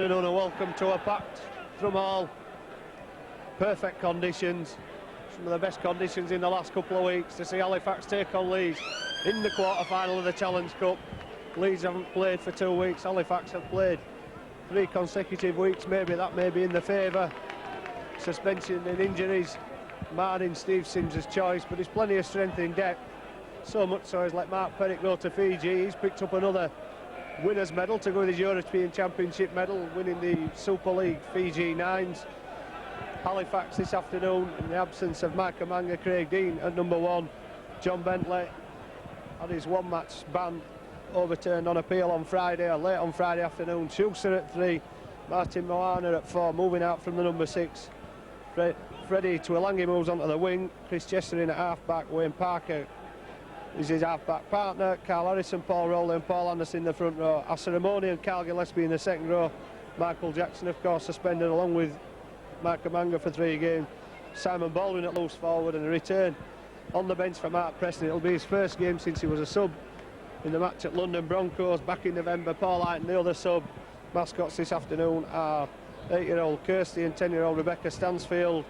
afternoon and welcome to a packed Thrum Hall. Perfect conditions, some of the best conditions in the last couple of weeks to see Halifax take on Leeds in the quarter-final of the Challenge Cup. Leeds haven't played for 2 weeks, Halifax have played 3 consecutive weeks. Maybe that may be in the favour. Suspension and injuries marring Steve Sims' choice, but there's plenty of strength in depth. So much so he's let Mark Perrick go to Fiji. He's picked up another winners medal to go with his European Championship medal, winning the Super League Fiji Nines. Halifax this afternoon, in the absence of Mike Amanga, Craig Dean at number 1. John Bentley had his one-match ban overturned on appeal on Friday, or late on Friday afternoon. Schuster at 3, Martin Moana at 4, moving out from the number 6. Freddie Twilangi moves onto the wing. Chris Chester in at half-back. Wayne Parker is his half-back partner. Carl Harrison, Paul Rowley and Paul Anderson in the front row. Asaramoni and Carl Gillespie in the second row. Michael Jackson, of course, suspended along with Mark Amanga for 3 games. Simon Baldwin at loose forward, and a return on the bench for Mark Preston. It'll be his first game since he was a sub in the match at London Broncos back in November. Paul Lighton, the other sub. Mascots this afternoon are 8-year-old Kirsty and 10-year-old Rebecca Stansfield.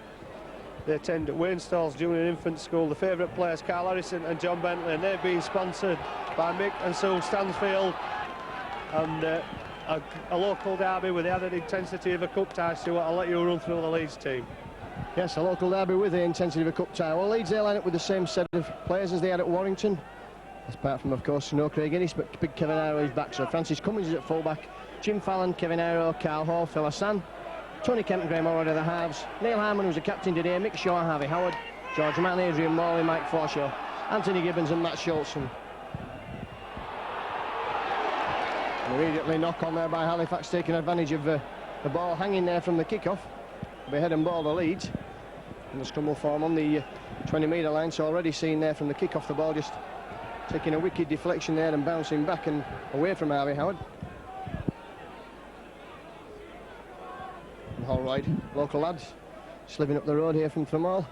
They attend Wainstall's Junior Infant School. The favourite players, Carl Harrison and John Bentley, and they've been sponsored by Mick and Sue Stansfield. And a local derby with the added intensity of a cup tie. Stuart, I'll let you run through the Leeds team. Yes, a local derby with the intensity of a cup tie. Well, Leeds, they line up with the same set of players as they had at Warrington. Apart from, of course, no Craig Innes, but big Kevin Iro is back. So Francis Cummins is at full-back. Jim Fallon, Kevin Iro, Carl Hall, Phil Hassan, Tony Kemp and Graham Allred are the halves. Neil Harmon, who's the captain today, Mick Shaw, Harvey Howard, George Mann, Adrian Morley, Mike Forshaw, Anthony Gibbons and Matt Schultzen. Immediately knock on there by Halifax, taking advantage of the ball hanging there from the kick-off. Be head and ball to Leeds. And the scrum will form on the 20-metre line, so already seen there from the kick-off, the ball just taking a wicked deflection there and bouncing back and away from Harvey Howard. Holroyd, local lads, slipping up the road here from Thrum Hall.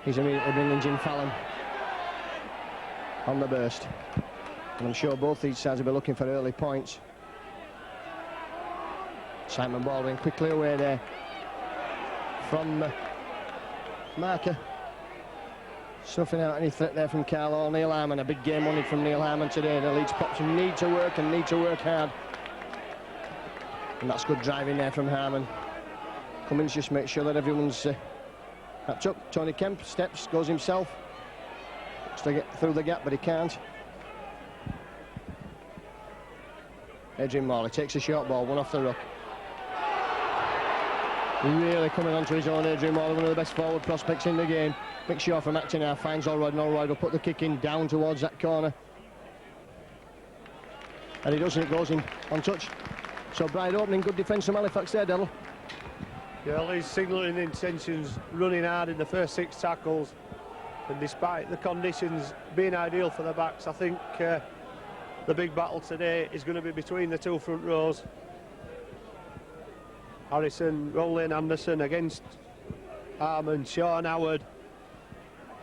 He's immediately bringing Jim Fallon on the burst. And I'm sure both these sides will be looking for early points. Simon Baldwin quickly away there from Marker. Snuffing out any threat there from Carl Hall. Neil Harmon, a big game wanted from Neil Harmon today. The Leeds Pops need to work and need to work hard. And that's good driving there from Harmon. Cummins just makes sure that everyone's wrapped up. Tony Kemp steps, goes himself. Looks to get through the gap, but he can't. Adrian Morley takes a short ball, one off the ruck. Really coming onto his own, Adrian Morley, one of the best forward prospects in the game. Mick Shaw from Acton finds Allroyd, and Allroyd will put the kick in down towards that corner. And he doesn't, it goes in on touch. So bright opening, good defence from Halifax there, Devil. Yeah, Leeds signalling intentions, running hard in the first 6 tackles. And despite the conditions being ideal for the backs, I think the big battle today is going to be between the 2 front rows. Harrison, Rowley and Anderson against Harmon, Shaw and Howard.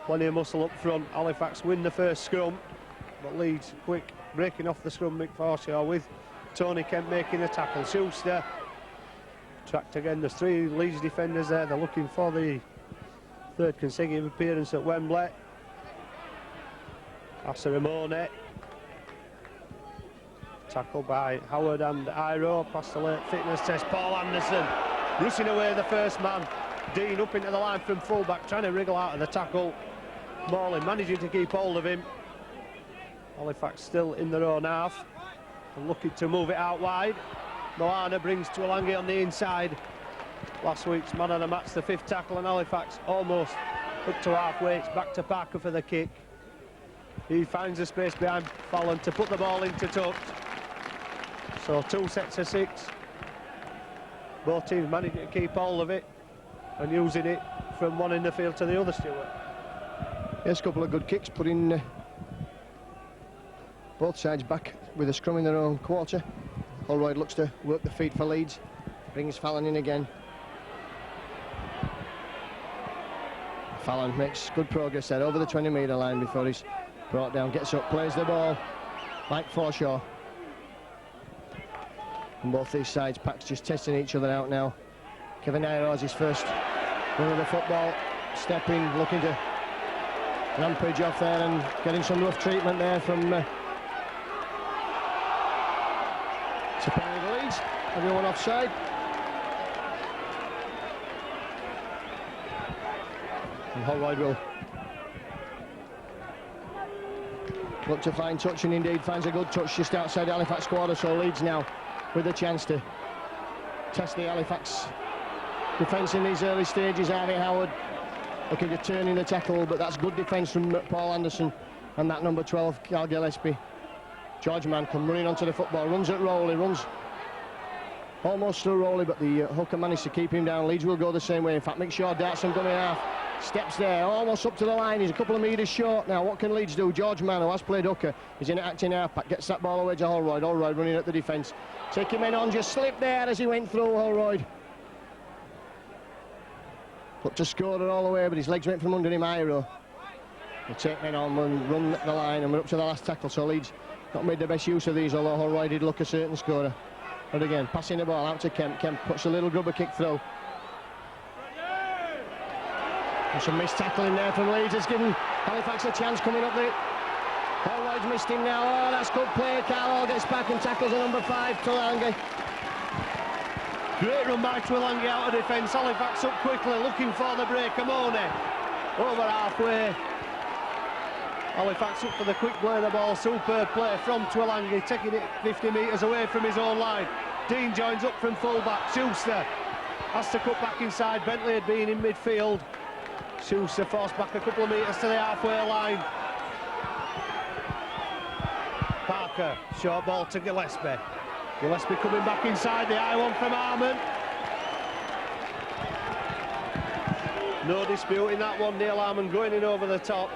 Plenty of muscle up front. Halifax win the first scrum, but Leeds quick breaking off the scrum. Mick Forshaw with Tony Kemp making a tackle. Schuster tracked again. There's 3 Leeds defenders there. They're looking for the 3rd consecutive appearance at Wembley. Asaramone. Tackle by Howard and Iro. Past the late fitness test. Paul Anderson rushing away the first man. Dean up into the line from full-back, trying to wriggle out of the tackle. Morley managing to keep hold of him. Halifax still in their own half and looking to move it out wide. Moana brings Twilangi on the inside. Last week's man of the match, the 5th tackle, and Halifax almost up to halfway. It's back to Parker for the kick. He finds the space behind Fallon to put the ball into touch. So 2 sets of 6. Both teams managing to keep hold of it and using it from one end of the field to the other, Stuart. Yes, a couple of good kicks, putting both sides back with a scrum in their own quarter. Holroyd looks to work the feet for Leeds. Brings Fallon in again. Fallon makes good progress there over the 20-metre line before he's brought down. Gets up, plays the ball. Mike Forshaw. And both these sides packs just testing each other out now. Kevin Nairo has his first run of the football, stepping, looking to rampage off there and getting some rough treatment there from Sapari Leeds. Everyone offside. And Holroyd will look to find touch, and indeed finds a good touch just outside the Halifax quarter. So Leeds now with a chance to test the Halifax defence in these early stages. Harvey Howard looking to turn in the tackle, but that's good defence from Paul Anderson and that number 12, Carl Gillespie. George Mann come running onto the football, runs at Rowley, runs almost through Rowley, but the hooker managed to keep him down. Leeds will go the same way. In fact, McShaw darts and dummy half, steps there, almost up to the line. He's a couple of metres short now. What can Leeds do? George Mann, who has played hooker, is in acting half-back, gets that ball away to Holroyd. Holroyd running at the defence, taking men on, just slipped there as he went through. Holroyd looked to score it all the way, but his legs went from under him. Iro will take men on and run the line, and we're up to the last tackle. So Leeds not made the best use of these, although Holroyd did look a certain scorer. But again, passing the ball out to Kemp. Kemp puts a little grubber kick through. And some missed tackling there from Leeds has given Halifax a chance coming up there. Holroyd's missed him now. Oh, that's good play. Carl gets back and tackles a number 5, Tulangi. Great run by Tulangi out of defence. Halifax up quickly, looking for the break. Amone over halfway. Halifax up for the quick play of the ball. Superb play from Tulangi, taking it 50 metres away from his own line. Dean joins up from full-back. Schuster has to cut back inside. Bentley had been in midfield. Schuster forced back a couple of metres to the halfway line. Parker, short ball to Gillespie. Gillespie coming back inside, the high one from Harmon. No dispute in that one, Neil Harmon going in over the top.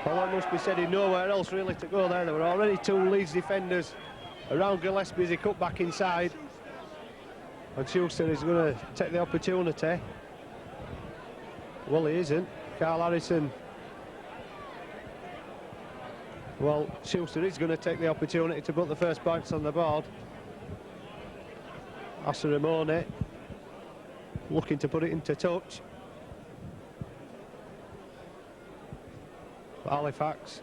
Although it must be said, he nowhere else really to go there. There were already 2 Leeds defenders around Gillespie as he cut back inside. And Schuster is going to take the opportunity. Well, he isn't. Carl Harrison. Well, Schuster is going to take the opportunity to put the first points on the board. Asaramone looking to put it into touch. Halifax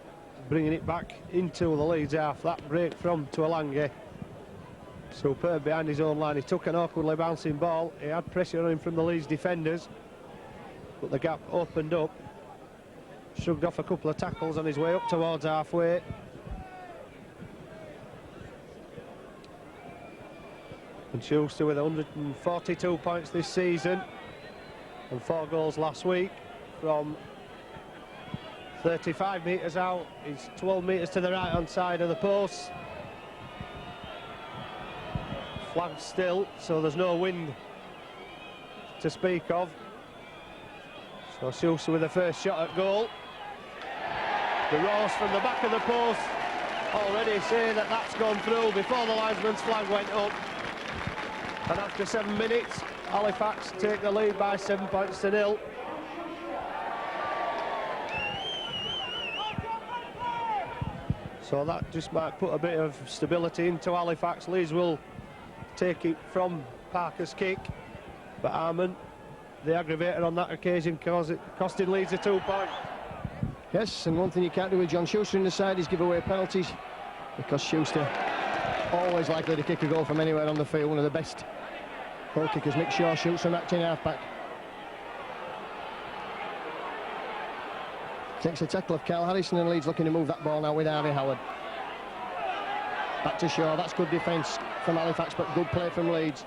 bringing it back into the Leeds half. That break from Tulangi. Superb behind his own line. He took an awkwardly bouncing ball. He had pressure on him from the Leeds defenders, but the gap opened up. Shrugged off a couple of tackles on his way up towards halfway. And Schuster with 142 points this season and 4 goals last week from 35 metres out. He's 12 metres to the right hand side of the post. Flag still, so there's no wind to speak of. So Schuster with the first shot at goal. The Ross from the back of the post already saying that that's gone through before the linesman's flag went up. And after 7 minutes, Halifax take the lead by 7 points to 0. So that just might put a bit of stability into Halifax. Leeds will take it from Parker's kick, but Harmon, the aggravator on that occasion, costing Leeds a 2 point. Yes, and one thing you can't do with John Schuster in the side is give away penalties, because Schuster always likely to kick a goal from anywhere on the field. One of the best goal kickers. Mick Shaw shoots from acting half-back. Takes a tackle of Carl Harrison, and Leeds looking to move that ball now with Harvey Howard. Back to Shaw. That's good defence from Halifax, but good play from Leeds.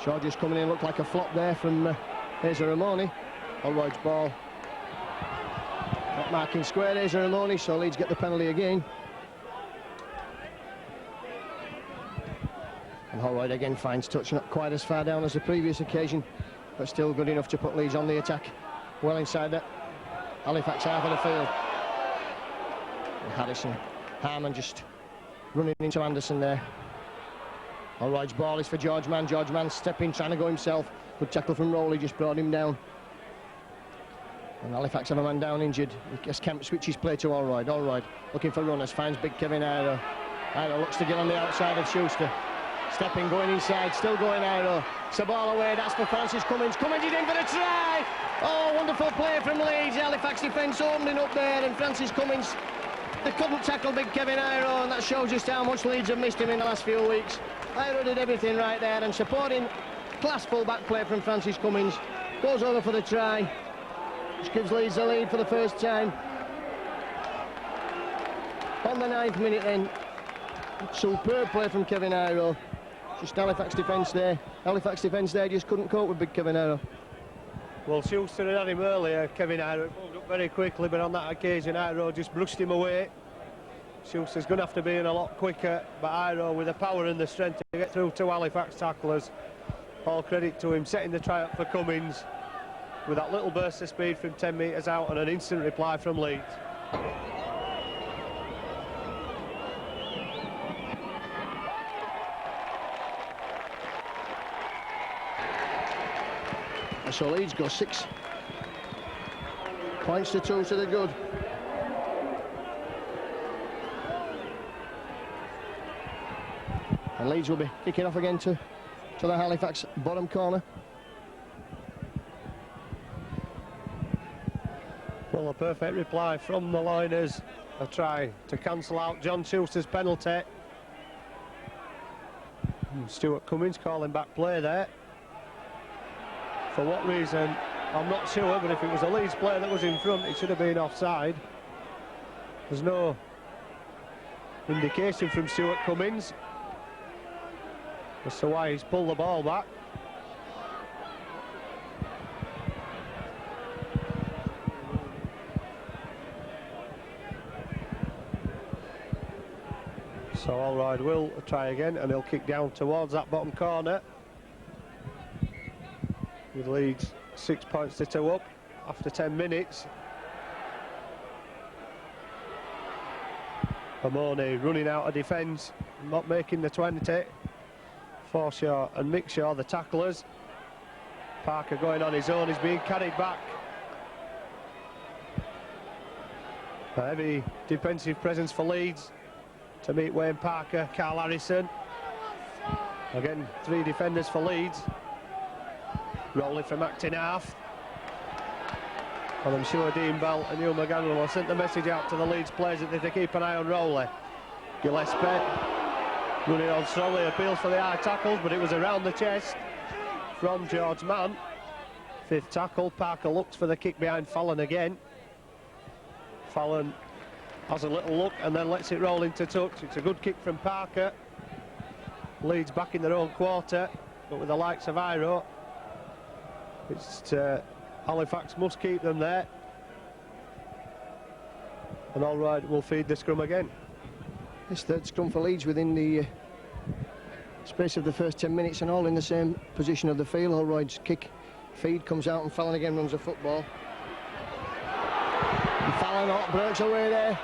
Shaw just coming in, looked like a flop there from Asaramone. Holroyd's ball not marking square, Asaramone, so Leeds get the penalty again. And Holroyd again finds touch, not quite as far down as the previous occasion, but still good enough to put Leeds on the attack. Well inside that Halifax half of the field. And Harrison, Harmon just running into Anderson there. Holroyd's ball is for George Mann. George Mann stepping, trying to go himself. Good tackle from Rowley, just brought him down. And Halifax have a man down injured. I guess Kemp switches play to Allroyd. Allroyd looking for runners, finds big Kevin Iro. Iro looks to get on the outside of Schuster. Stepping, going inside, still going Iro. It's a ball away, that's for Francis Cummins. Cummins is in for the try! Oh, wonderful play from Leeds. Halifax defence opening up there, and Francis Cummins, they couldn't tackle big Kevin Iro, and that shows just how much Leeds have missed him in the last few weeks. Iro did everything right there, and supporting class full-back play from Francis Cummins. Goes over for the try, which gives Leeds the lead for the first time. On the 9th minute then, superb play from Kevin Iro. Just Halifax defence there. Halifax defence there just couldn't cope with big Kevin Iro. Well, Schuster had him earlier. Kevin Iro moved up very quickly, but on that occasion Iro just brushed him away. Schuster's going to have to be in a lot quicker, but Iro with the power and the strength to get through to Halifax tacklers. All credit to him setting the try up for Cummins with that little burst of speed from 10 metres out and an instant reply from Leeds. So Leeds go 6 points to 2 to the good. And Leeds will be kicking off again to the Halifax bottom corner. Well, a perfect reply from the liners. A try to cancel out John Schuster's penalty. And Stuart Cummins calling back play there. For what reason, I'm not sure, but if it was a Leeds player that was in front, it should have been offside. There's no indication from Stuart Cummins as to why he's pulled the ball back. So Allroyd will try again, and he'll kick down towards that bottom corner. With Leeds 6 points to 2 up after 10 minutes. Amoni running out of defence, not making the 20. Forshaw and Mickshaw, the tacklers. Parker going on his own, he's being carried back. A heavy defensive presence for Leeds to meet Wayne Parker, Carl Harrison. Again, 3 defenders for Leeds. Rolling from acting half. And I'm sure Dean Bell and Hugh McGann will have sent the message out to the Leeds players that they keep an eye on Rowley. Gillespie running on strongly, appeals for the high tackles, but it was around the chest from George Mann. 5th tackle. Parker looks for the kick behind Fallon again. Fallon has a little look and then lets it roll into touch. It's a good kick from Parker. Leeds back in their own quarter, but with the likes of Iro, it's Halifax must keep them there. And Allroyd will feed the scrum again. This 3rd scrum for Leeds within the space of the first 10 minutes, and all in the same position of the field. Allroyd's kick feed comes out and Fallon again runs a football. And Fallon breaks away there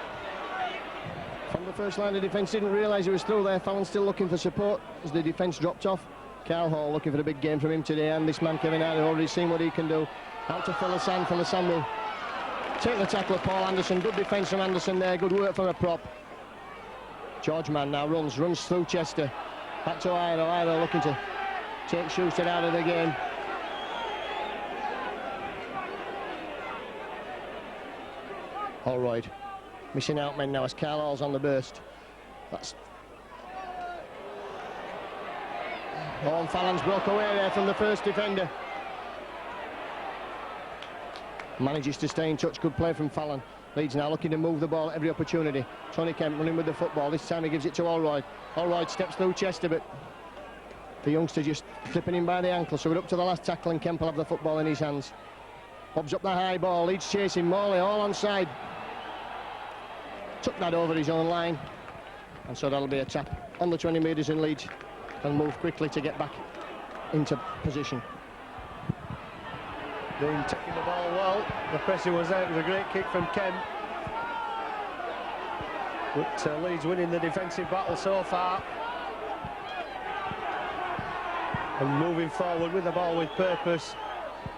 from the first line of defence. Didn't realise he was through there. Fallon still looking for support as the defence dropped off. Carl Hall looking for a big game from him today, and this man Kevin Iro already seen what he can do. Out to Filasan. Filasan will take the tackle of Paul Anderson. Good defence from Anderson there, good work from a prop. George Mann now runs through Chester. Back to Iro. Iro looking to take Schuster out of the game. Allroyd missing out men now as Carl Hall's on the burst. That's Owen Fallon's broke away there from the first defender. Manages to stay in touch, good play from Fallon. Leeds now looking to move the ball at every opportunity. Tony Kemp running with the football, this time he gives it to Allroyd. Allroyd steps through Chester, but the youngster just flipping him by the ankle, so we're up to the last tackle and Kemp will have the football in his hands. Bobs up the high ball, Leeds chasing, Morley all onside. Took that over his own line, and so that'll be a tap on the 20 metres in Leeds. And move quickly to get back into position. Dean taking the ball well. The pressure was there. It was a great kick from Kemp. But Leeds winning the defensive battle so far. And moving forward with the ball with purpose.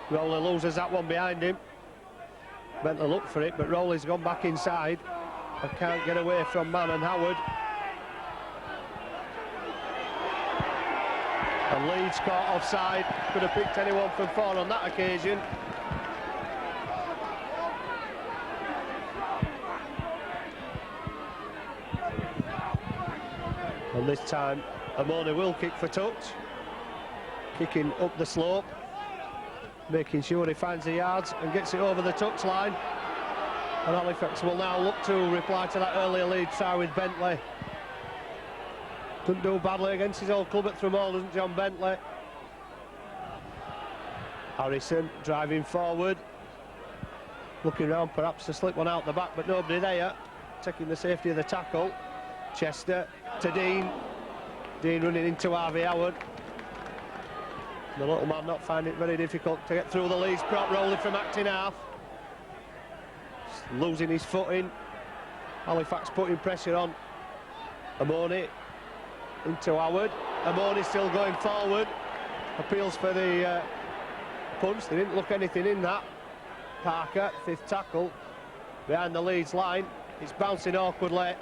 Rowley loses that one behind him. Bentley looked for it, but Rowley's gone back inside and can't get away from Mann and Howard. And Leeds caught offside. Could have picked anyone from 4 on that occasion. And this time, Amoni will kick for touch. Kicking up the slope, making sure he finds the yards and gets it over the touch line. And Halifax will now look to reply to that earlier lead try with Bentley. Doesn't do badly against his old club at Thrum Hall, doesn't John Bentley? Harrison driving forward, looking round perhaps to slip one out the back, but nobody there, taking the safety of the tackle. Chester to Dean. Dean running into Harvey Howard. The little man not finding it very difficult to get through the Leeds prop. Rowley from acting half, losing his footing. Halifax putting pressure on Amoni into Howard. Amoni still going forward, appeals for the punch. They didn't look anything in that. Parker, 5th tackle behind the Leeds line. It's bouncing awkwardly,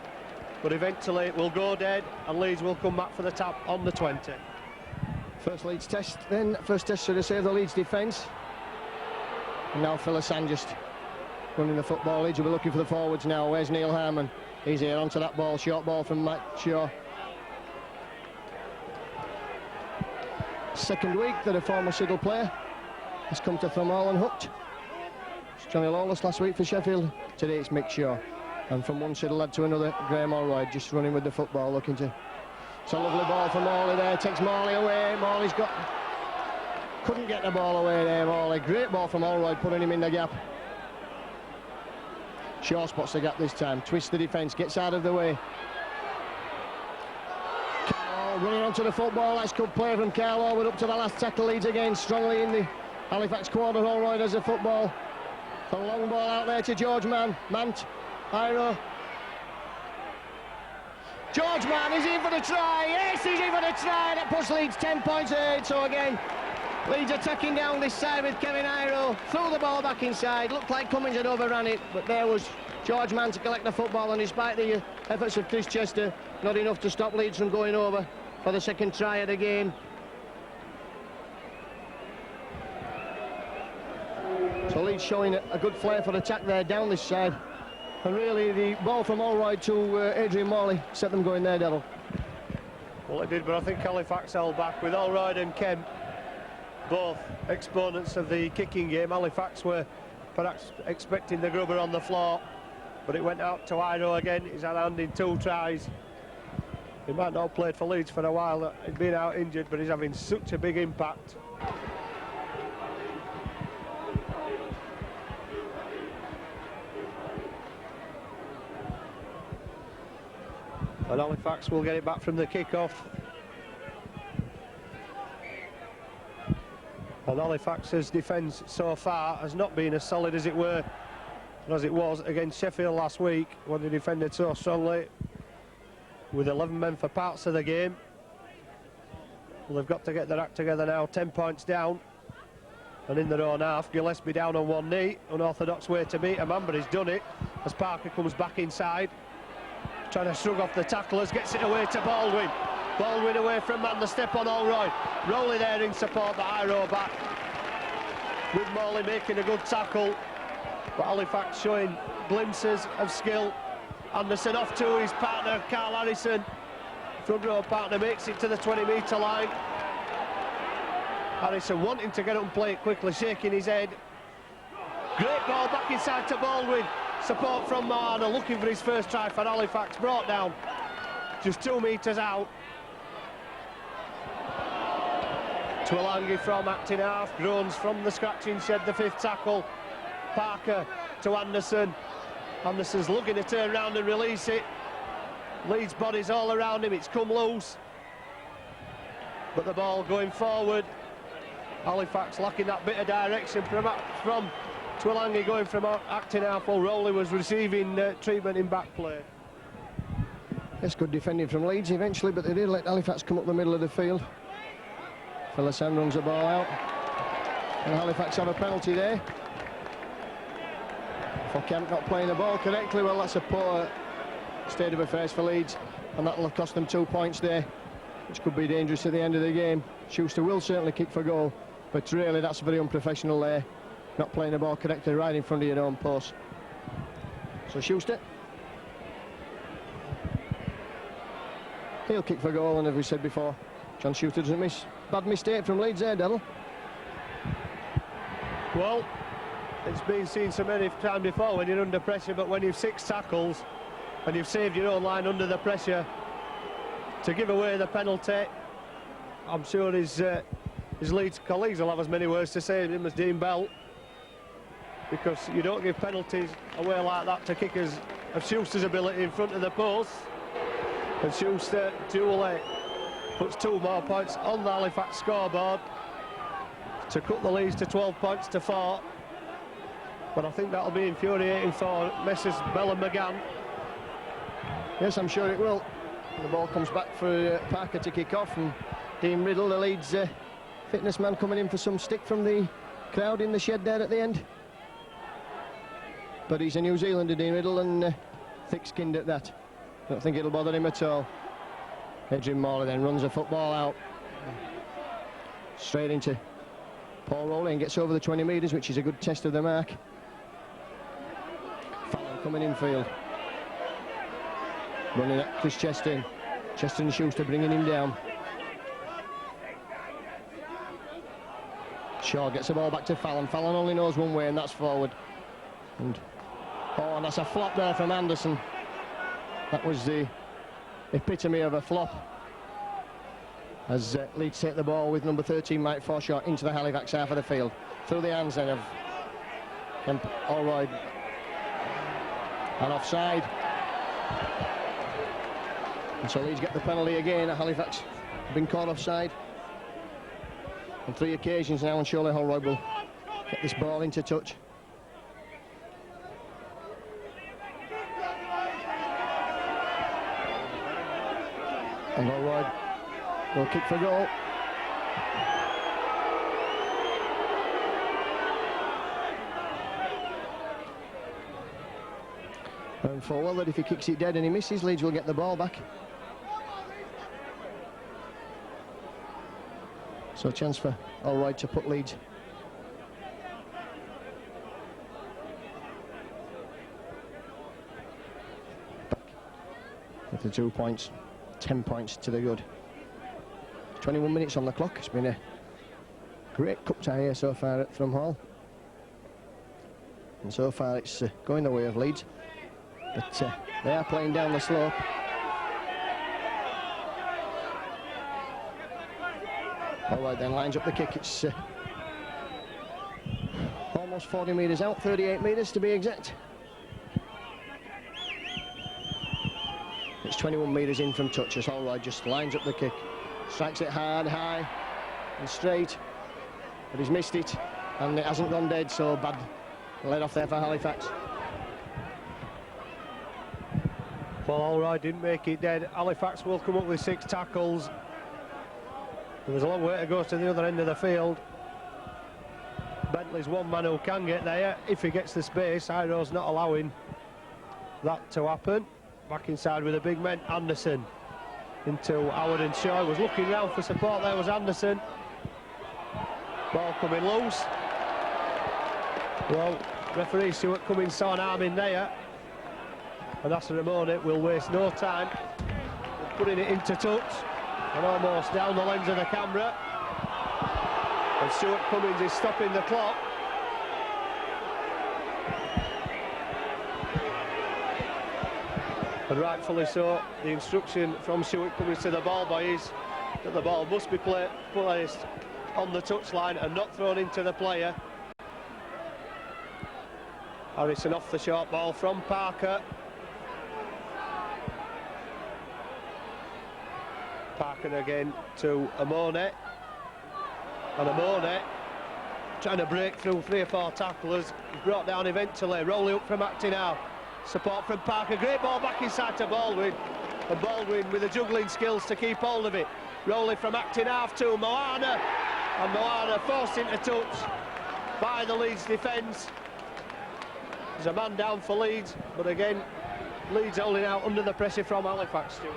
but eventually it will go dead and Leeds will come back for the tap on the 20. First Leeds test then, first test should have saved the Leeds defence. And now Philisan just running the football. Leeds will be looking for the forwards now. Where's Neil Harmon? He's here onto that ball, short ball from Matt Shaw. Second week that a former Siddle player has come to Thrum Hall and hooked. It's Johnny Lawless last week for Sheffield. Today it's Mick Shaw. And from one Siddle lad to another, Graham Allroyd just running with the football, looking to... It's a lovely ball for Morley there, takes Morley away. Morley's got... Couldn't get the ball away there, Morley. Great ball from Allroyd, putting him in the gap. Shaw spots the gap this time, twists the defence, gets out of the way. Carl running onto the football, that's good play from Carl Allroyd up to the last tackle. Leeds again strongly in the Halifax quarter. Allroyd has the football. A long ball out there to George Mann. Mant, Iro. George Mann is in for the try. Yes, he's in for the try. That puts Leeds 10 points ahead. So again, Leeds attacking down this side with Kevin Iro. Threw the ball back inside. Looked like Cummins had overrun it, but there was George Mann to collect the football. And despite the efforts of Chris Chester, not enough to stop Leeds from going over for the second try of the game. So Leeds showing a good flair for attack there down this side. And really the ball from Allroyd to Adrian Morley set them going there, Devil. Well, it did, but I think Halifax held back with Allroyd and Kemp, both exponents of the kicking game. Halifax were perhaps expecting the grubber on the floor, but it went out to Iro again. He's had a hand in 2 tries. He might not have played for Leeds for a while. He's been out injured, but he's having such a big impact. And Halifax will get it back from the kick-off. And Halifax's defence so far has not been as solid as it was against Sheffield last week, when they defended so strongly with 11 men for parts of the game. Well, they've got to get their act together now. 10 points down and in their own half. Gillespie down on one knee, unorthodox way to beat a man, but he's done it as Parker comes back inside, trying to shrug off the tacklers, gets it away to Baldwin. Baldwin away from Mann, the step on Allroyd. Rowley there in support, but Iro back. With Morley making a good tackle, but Halifax showing glimpses of skill. Anderson off to his partner, Carl Harrison. Front row partner makes it to the 20-metre line. Harrison wanting to get up and play it quickly, shaking his head. Great ball back inside to Baldwin. Support from Marner, looking for his first try for Halifax, brought down just 2 metres out. Twilangi from acting half, groans from the scratching shed, the 5th tackle. Parker to Anderson. Anderson's looking to turn around and release it. Leeds bodies all around him, it's come loose. But the ball going forward. Halifax lacking that bit of direction from Twilangi going from acting half, while Rowley was receiving treatment in back play. It's good defending from Leeds eventually, but they did let Halifax come up the middle of the field. Philisan runs the ball out, and Halifax have a penalty there. For Kemp not playing the ball correctly. Well, that's a poor state of affairs for Leeds, and that'll have cost them 2 points there, which could be dangerous at the end of the game. Schuster will certainly kick for goal, but really that's very unprofessional there, not playing the ball correctly right in front of your own post. So Schuster, he'll kick for goal, and as we said before, John Schuster doesn't miss. Bad mistake from Leeds there, Devil. Well, it's been seen so many times before when you're under pressure, but when you've 6 tackles and you've saved your own line under the pressure, to give away the penalty, I'm sure his Leeds colleagues will have as many words to say to him as Dean Bell, because you don't give penalties away like that to kickers of Schuster's ability in front of the post. And Schuster duly puts 2 more points on the Halifax scoreboard to cut the Leeds to 12 points to 4. But I think that'll be infuriating for Messrs Bell and McGann. Yes, I'm sure it will. The ball comes back for Parker to kick off, and Dean Riddle, the Leeds fitness man, coming in for some stick from the crowd in the shed there at the end. But he's a New Zealander, Dean Riddle, and thick-skinned at that. Don't think it'll bother him at all. Adrian Morley then runs the football out straight into Paul Rowley and gets over the 20 metres, which is a good test of the mark. Fallon coming in field, running at Chris Cheston. Cheston and Schuster bringing him down. Shaw gets the ball back to Fallon. Fallon only knows one way, and that's forward. And that's a flop there from Anderson. That was the epitome of a flop, as Leeds take the ball with number 13 Mike Forshaw into the Halifax half of the field, through the hands then of Kemp, Allroyd, and offside. And so Leeds get the penalty again. Halifax have been caught offside on 3 occasions now, and surely Holroyd will get this ball into touch. And Holroyd will kick for goal. And for well that if he kicks it dead and he misses, Leeds will get the ball back. So a chance for Holroyd to put Leeds back with the 2 points. 10 points to the good. 21 minutes on the clock. It's been a great cup tie here so far at Thrum Hall, and so far it's going the way of Leeds, but they are playing down the slope. All right, then lines up the kick. It's almost 40 metres out, 38 metres to be exact. It's 21 metres in from touch, as Holroyd just lines up the kick. Strikes it hard, high and straight, but he's missed it, and it hasn't gone dead, so bad let off there for Halifax. Well, Holroyd didn't make it dead. Halifax will come up with 6 tackles. There's a long way to go to the other end of the field. Bentley's one man who can get there if he gets the space. Iro's not allowing that to happen. Back inside with the big men. Anderson into Howard and Shaw. Was looking round for support. There was Anderson. Ball coming loose. Well, referee Stuart Cummins saw an arm in there, and Asa Ramone will waste no time putting it into touch and almost down the lens of the camera. And Stuart Cummins is stopping the clock. And rightfully so. The instruction from Stuart Cummins to the ball boy is that the ball must be placed on the touchline and not thrown into the player. Harrison off the short ball from Parker. Parker again to Amone. And Amone trying to break through 3 or 4 tacklers. He's brought down eventually. Rolling up from Actinau. Support from Parker. Great ball back inside to Baldwin. And Baldwin with the juggling skills to keep hold of it. Rolling from Actinau to Moana. And Moana forced into touch by the Leeds defence. There's a man down for Leeds, but again, Leeds holding out under the pressure from Halifax, Stuart.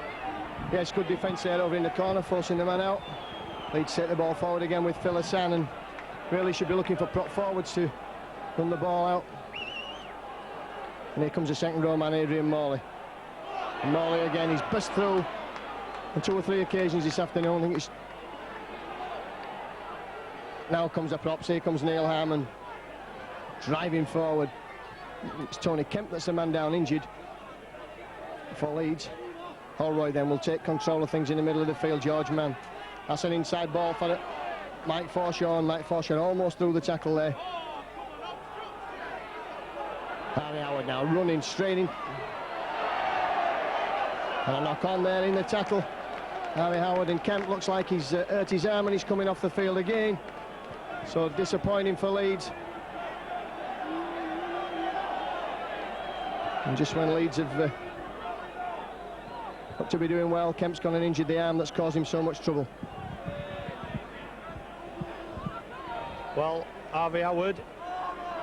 Yes, good defence there over in the corner, forcing the man out. Leeds set the ball forward again with Phil Hassan, and really should be looking for prop forwards to run the ball out. And here comes the second row man, Adrian Morley. And Morley again, he's burst through on 2 or 3 occasions this afternoon. I think it's... Now comes the props, here comes Neil Harmon, driving forward. It's Tony Kemp that's the man down injured for Leeds. Holroyd then will take control of things in the middle of the field. George Mann, that's an inside ball for it. Mike Forshaw, and Mike Forshaw almost through the tackle there. Harry Howard now running straight in. And a knock on there in the tackle. Harry Howard, and Kemp looks like he's hurt his arm and he's coming off the field again. So disappointing for Leeds. And just when Leeds have got to be doing well, Kemp's gone and injured the arm that's caused him so much trouble. Well, Harvey Howard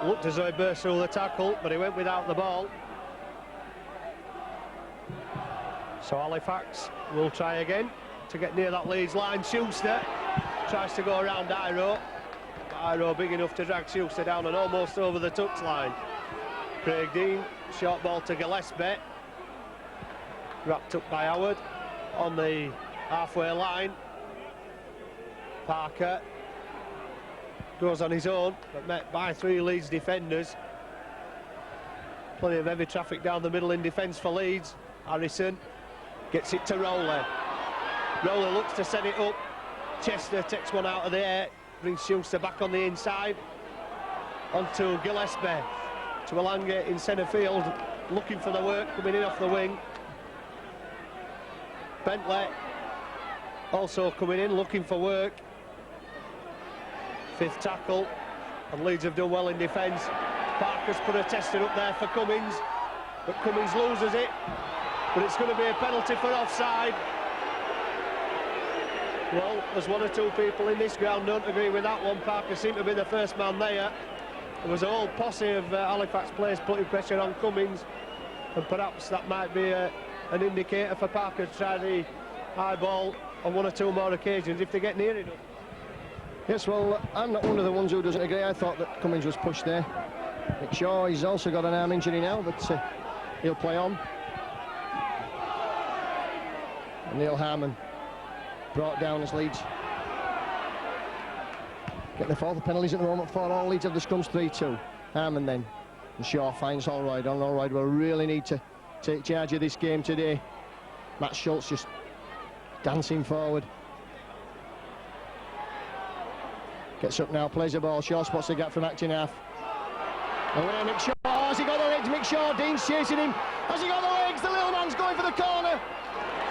looked as though he burst through the tackle, but he went without the ball. So Halifax will try again to get near that Leeds line. Schuster tries to go around Iro. Iro big enough to drag Schuster down and almost over the touch line. Craig Dean, short ball to Gillespie. Wrapped up by Howard on the halfway line. Parker goes on his own, but met by 3 Leeds defenders. Plenty of heavy traffic down the middle in defence for Leeds. Harrison gets it to Rowley. Rowley looks to set it up. Chester takes one out of the air, brings Schuster back on the inside. Onto Gillespie. Tuilagi in centre field, looking for the work, coming in off the wing. Bentley also coming in, looking for work. 5th tackle, and Leeds have done well in defence. Parker's put a tester up there for Cummins, but Cummins loses it. But it's going to be a penalty for offside. Well, there's 1 or 2 people in this ground don't agree with that one. Parker seemed to be the first man there. There was a whole posse of Halifax players putting pressure on Cummins, and perhaps that might be an indicator for Parker to try the high ball on 1 or 2 more occasions if they get near enough. Yes, well, I'm not one of the ones who doesn't agree. I thought that Cummins was pushed there. Nick Shaw, he's also got an arm injury now, but he'll play on. And Neil Harmon brought down as Leeds get the 4th penalties at the moment for all. Leeds have the scrums 3-2. Harmon then, and Shaw finds Holroyd. And Holroyd will really need to take charge of this game today. Matt Schultz just dancing forward. Gets up now, plays the ball. Shaw spots the gap from acting half. Away Mick Shaw. Oh, has he got the legs? Mick Shaw, Dean's chasing him. Has he got the legs? The little man's going for the corner.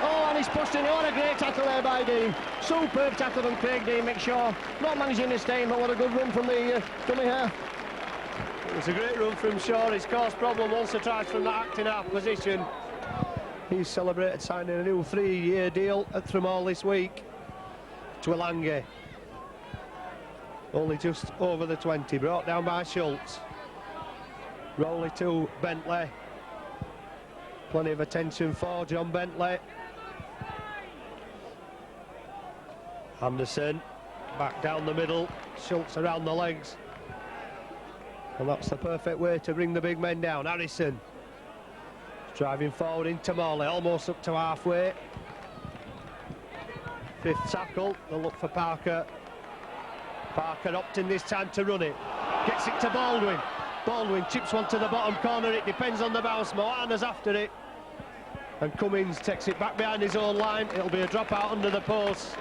Oh, and he's pushed in. What a great tackle there by Dean. Superb tackle from Craig Dean. Mick Shaw not managing to stay in, but what a good run from the dummy half. It was a great run from Shaw. He's caused problem once or twice from that acting half position. He's celebrated signing a new 3-year deal at Thrum Hall this week. Tuilagi, only just over the 20, brought down by Schultz. Rowley to Bentley. Plenty of attention for John Bentley. Anderson back down the middle, Schultz around the legs. And that's the perfect way to bring the big men down. Harrison driving forward into Morley, almost up to halfway. 5th tackle, they'll look for Parker. Parker opting this time to run it. Gets it to Baldwin. Baldwin chips one to the bottom corner. It depends on the bounce. Moana's after it. And Cummins takes it back behind his own line. It'll be a drop out under the post.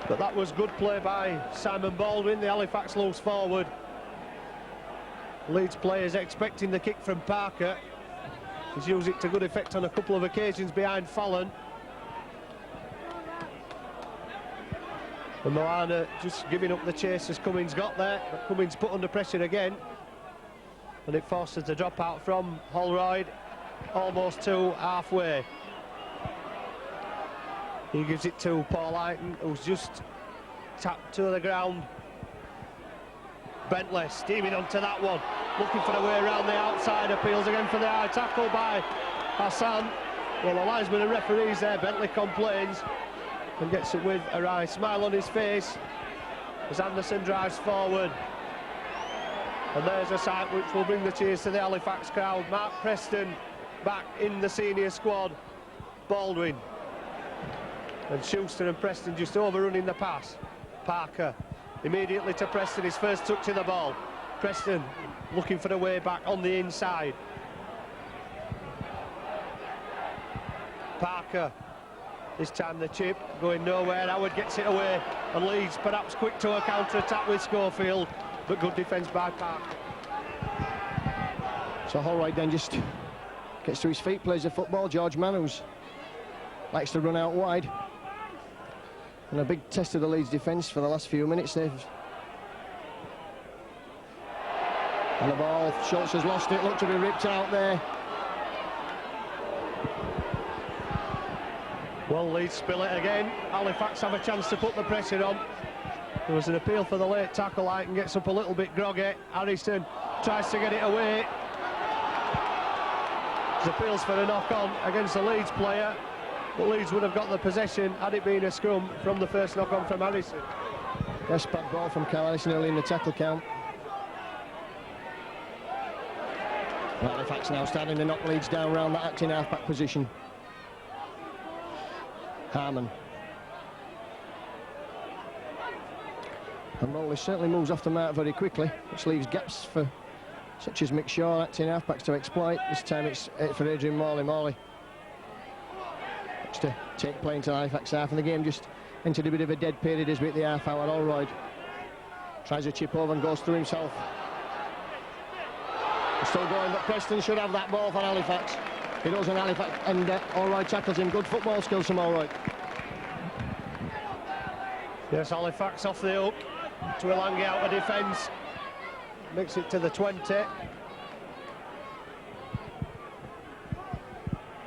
But that was good play by Simon Baldwin. The Halifax loose forward. Leeds players expecting the kick from Parker. He's used it to good effect on a couple of occasions behind Fallon. And Moana just giving up the chase as Cummins got there, but Cummins put under pressure again. And it forces the drop out from Holroyd, almost to halfway. He gives it to Paul Eighton, who's just tapped to the ground. Bentley steaming onto that one. looking for a way around the outside, appeals again for the high tackle by Hassan. Well, the linesman and referees there. Bentley complains and gets it with a wry smile on his face as Anderson drives forward. And there's a sight which will bring the cheers to the Halifax crowd. Mark Preston back in the senior squad. Baldwin and Schuster and Preston just overrunning the pass. Parker immediately to Preston, his first touch of the ball. Preston looking for a way back on the inside. Parker, this time the chip going nowhere. Howard gets it away, and Leeds perhaps quick to a counter-attack with Schofield, but good defence by Parker. So Holroyd then just gets to his feet, plays the football. George Mann, who likes to run out wide. And a big test of the Leeds defence for the last few minutes. And the ball, Schultz has lost it, looked to be ripped out there. Well, Leeds spill it again. Halifax have a chance to put the pressure on. There was an appeal for the late tackle. Aiton gets up a little bit groggy. Harrison tries to get it away. There's appeals for a knock-on against the Leeds player. But Leeds would have got the possession had it been a scrum from the first knock-on from Harrison. Yes, bad ball from Carl Harrison early in the tackle count. Halifax now starting to knock Leeds down round that acting half-back position. Harmon. And Rowley certainly moves off the mark very quickly, which leaves gaps for such as Mick Shaw, acting half-backs to exploit. This time it's for Adrian Morley. Morley to take play into Halifax half, and the game just entered a bit of a dead period as we hit the half hour. Holroyd tries a chip over and goes through himself. He's still going, but Preston should have that ball for Halifax. He does, and Halifax, and Holroyd tackles him. Good football skills from Holroyd. Yes, Halifax off the hook. Twilangi out of defence. Makes it to the 20.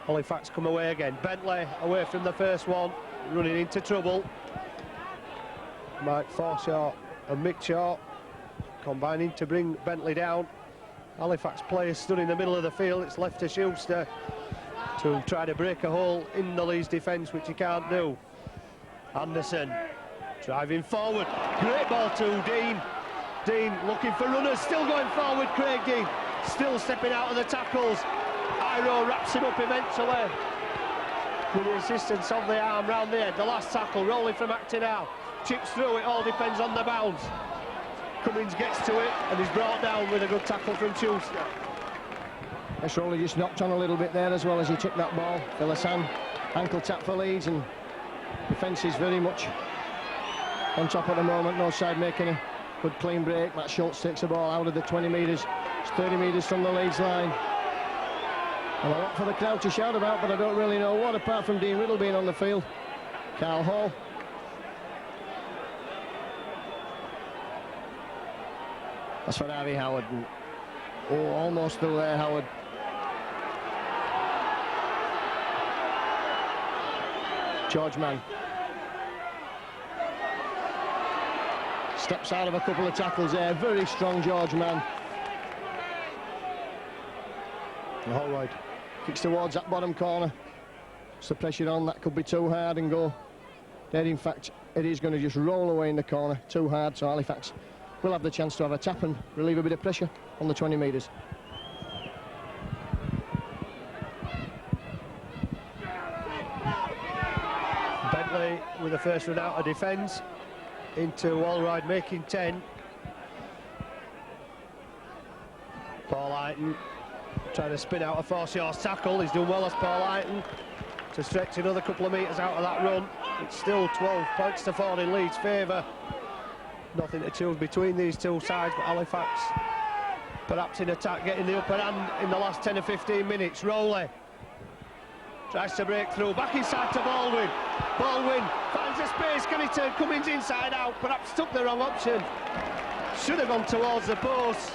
Halifax come away again. Bentley away from the first one, running into trouble. Mike Forshaw and Mick Shaw combining to bring Bentley down. Halifax players stood in the middle of the field. It's left to Schuster to try to break a hole in the Leeds defence, which he can't do. Anderson driving forward. Great ball to Dean. Dean looking for runners, still going forward. Craig Dean still stepping out of the tackles. Iro wraps him up eventually with the assistance of the arm round the head. The last tackle rolling from acting out. Chips through, it all depends on the bounce. Cummins gets to it and he's brought down with a good tackle from Schuster. Yes, Rowley just knocked on a little bit there as well as he took that ball. Philisan, ankle tap for Leeds, and defence is very much on top at the moment. No side making a good clean break. Matt Schultz takes the ball out of the 20 metres. It's 30 metres from the Leeds line. And a lot for the crowd to shout about, but I don't really know what, apart from Dean Riddle being on the field. Carl Hall. That's for Harvey Howard. And, oh, almost still there, Howard. George Mann. Steps out of a couple of tackles there. Very strong George Mann. Holroyd kicks towards that bottom corner. It's the pressure on, that could be too hard and go dead. In fact, it is going to just roll away in the corner. Too hard, so Halifax will have the chance to have a tap and relieve a bit of pressure on the 20 metres. Bentley with the first run out of defence into Holroyd making 10. Paul Aiton trying to spin out a Forshaw's tackle. He's done well as Paul Aiton to stretch another couple of metres out of that run. It's still 12 points to 4 in Leeds' favour. Nothing to choose between these two sides, but Halifax perhaps in attack getting the upper hand in the last 10 or 15 minutes. Rowley tries to break through, back inside to Baldwin. Baldwin finds a space, can he turn Cummins inside out? Perhaps took the wrong option. Should have gone towards the post.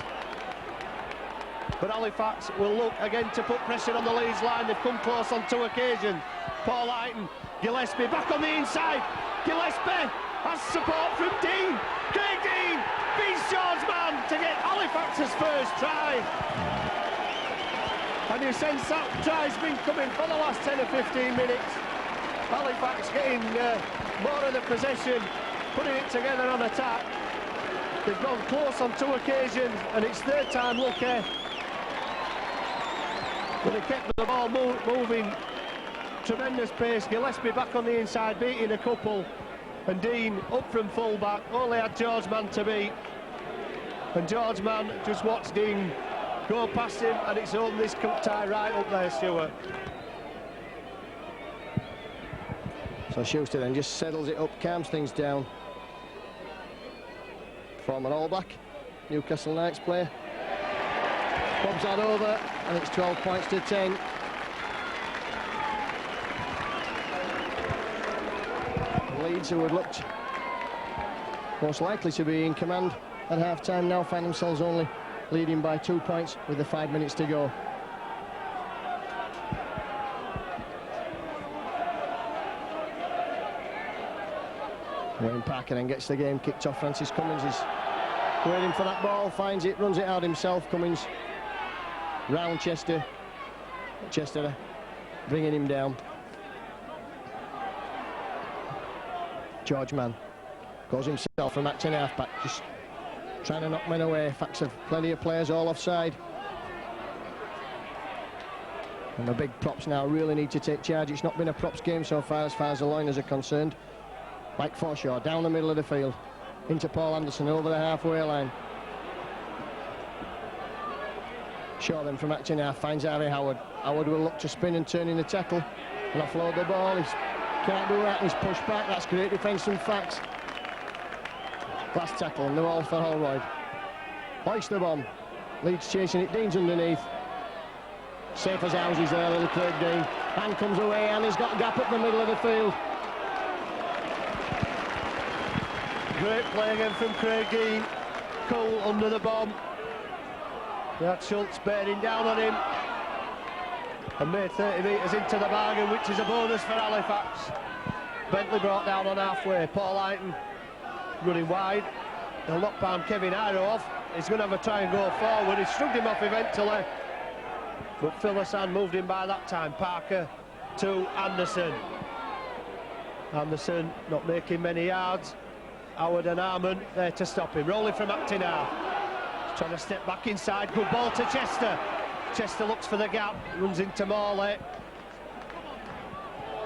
But Halifax will look again to put pressure on the Leeds line. They've come close on 2 occasions. Paul Aiton, Gillespie back on the inside. Gillespie Has support from Dean. Craig Dean beats George Mann to get Halifax's first try. And you sense that try's been coming for the last 10 or 15 minutes. Halifax getting more of the possession, putting it together on attack. They've gone close on 2 occasions, and it's third time lucky. But they kept the ball moving, tremendous pace. Gillespie back on the inside, beating a couple. And Dean up from full-back, only had George Mann to beat. And George Mann just watched Dean go past him, and it's opened this tie right up there, Stuart. So Schuster then just settles it up, calms things down. Former All Black, Newcastle Knights player. Bobs that over, and it's 12 points to 10. Leeds, who had looked most likely to be in command at half-time, now find themselves only leading by 2 points with the 5 minutes to go. Wayne Parker then gets the game kicked off. Francis Cummins is waiting for that ball, finds it, runs it out himself. Cummins round Chester. Chester bringing him down. George Mann goes himself from acting half-back, just trying to knock men away. Facts of plenty of players all offside. And the big props now really need to take charge. It's not been a props game so far as the Loiners are concerned. Mike Forshaw down the middle of the field, into Paul Anderson over the halfway line. Shaw then from acting half finds Harry Howard. Howard will look to spin and turn in the tackle and offload the ball. He can't do that, he's pushed back. That's great defence from Fax. Last tackle and the ball for Holroyd. Hoist the bomb. Leeds chasing it, Dean's underneath. Safe as houses there, little Craig Dean. Hand comes away and he's got a gap up the middle of the field. Great play again from Craig Dean. Cool under the bomb. They had Schultz bearing down on him and made 30 metres into the bargain, which is a bonus for Halifax. Bentley brought down on halfway. Paul Ayton running wide. They'll knock down Kevin Iro off. He's going to have a try and go forward. He shrugged him off eventually, but Phil Hassan moved him by that time. Parker to Anderson. Anderson not making many yards. Howard and Harmon there to stop him. Rolling from acting half. Trying to step back inside. Good ball to Chester. Chester looks for the gap. Runs into Morley.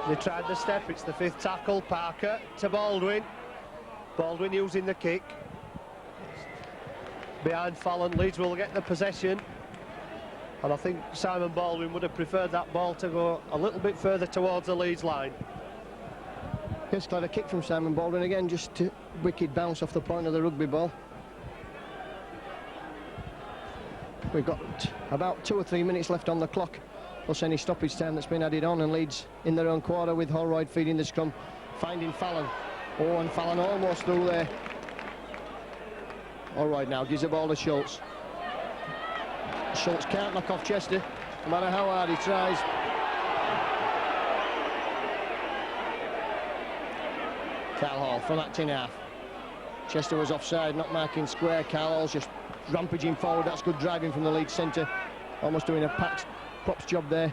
They tried the step. It's the 5th tackle. Parker to Baldwin. Baldwin using the kick. Behind Fallon. Leeds will get the possession. And I think Simon Baldwin would have preferred that ball to go a little bit further towards the Leeds line. Here's got a kick from Simon Baldwin again, just a wicked bounce off the point of the rugby ball. We've got about 2 or 3 minutes left on the clock, plus any stoppage time that's been added on, and Leeds in their own quarter with Holroyd feeding the scrum, finding Fallon. Oh, and Fallon almost through there. Holroyd now gives the ball to Schultz. Schultz can't knock off Chester, no matter how hard he tries. Carl Hall from acting half. Chester was offside, not marking square. Carl Hall's just rampaging forward. That's good driving from the Leeds centre. Almost doing a props job there.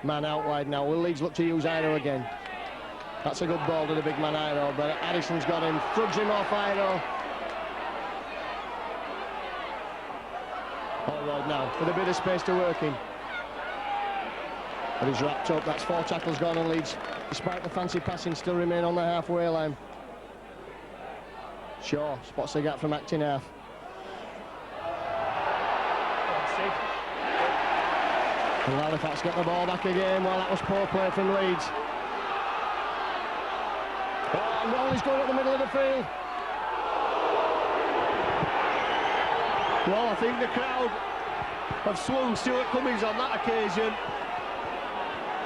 Man out wide now. Will Leeds look to use Iro again? That's a good ball to the big man Iro, but Addison's got him. Thugs him off Iro. Holroyd now with a bit of space to work in. But he's wrapped up. That's 4 tackles gone, and Leeds, despite the fancy passing, still remain on the halfway line. Shaw spots the gap from acting half. And Halifax get the ball back again. Well, that was poor play from Leeds. Oh, and Rowley's going at the middle of the field. Well, I think the crowd have swung Stuart Cummins on that occasion.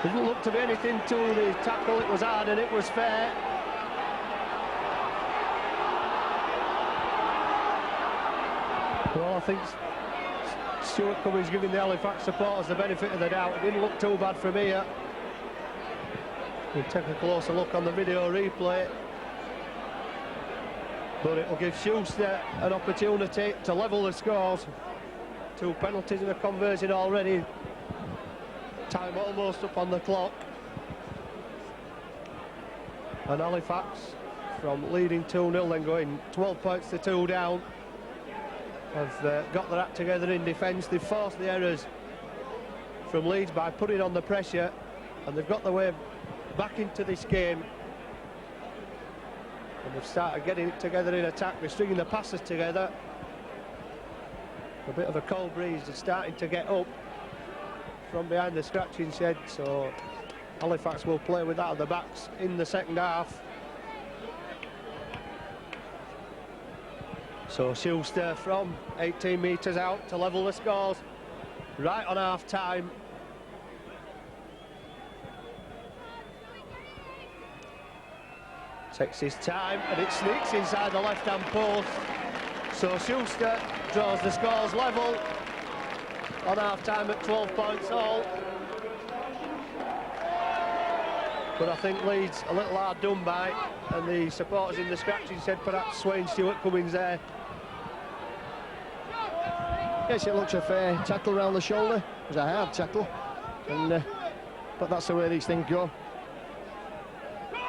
Didn't look to be anything to the tackle. It was hard and it was fair. Well, I think Stuart Cummins giving the Halifax supporters the benefit of the doubt. It didn't look too bad from here. We'll take a closer look on the video replay. But it will give Schuster an opportunity to level the scores. 2 penalties and a conversion already. Time almost up on the clock. And Halifax, from leading 2-0, then going 12 points to 2 down, have got their act together in defence. They've forced the errors from Leeds by putting on the pressure, and they've got their way back into this game. And they've started getting it together in attack. They're stringing the passes together. A bit of a cold breeze is starting to get up from behind the scratching shed, so Halifax will play with that at the backs in the second half. So Schuster from 18 metres out to level the scores right on half-time. Takes his time and it sneaks inside the left-hand post. So Schuster draws the scores level on half-time at 12 points all. But I think Leeds a little hard done by, and the supporters in the scratching said perhaps Swain Stewart Cummings there. Yes, it looks a fair tackle around the shoulder. It was a hard tackle, and but that's the way these things go.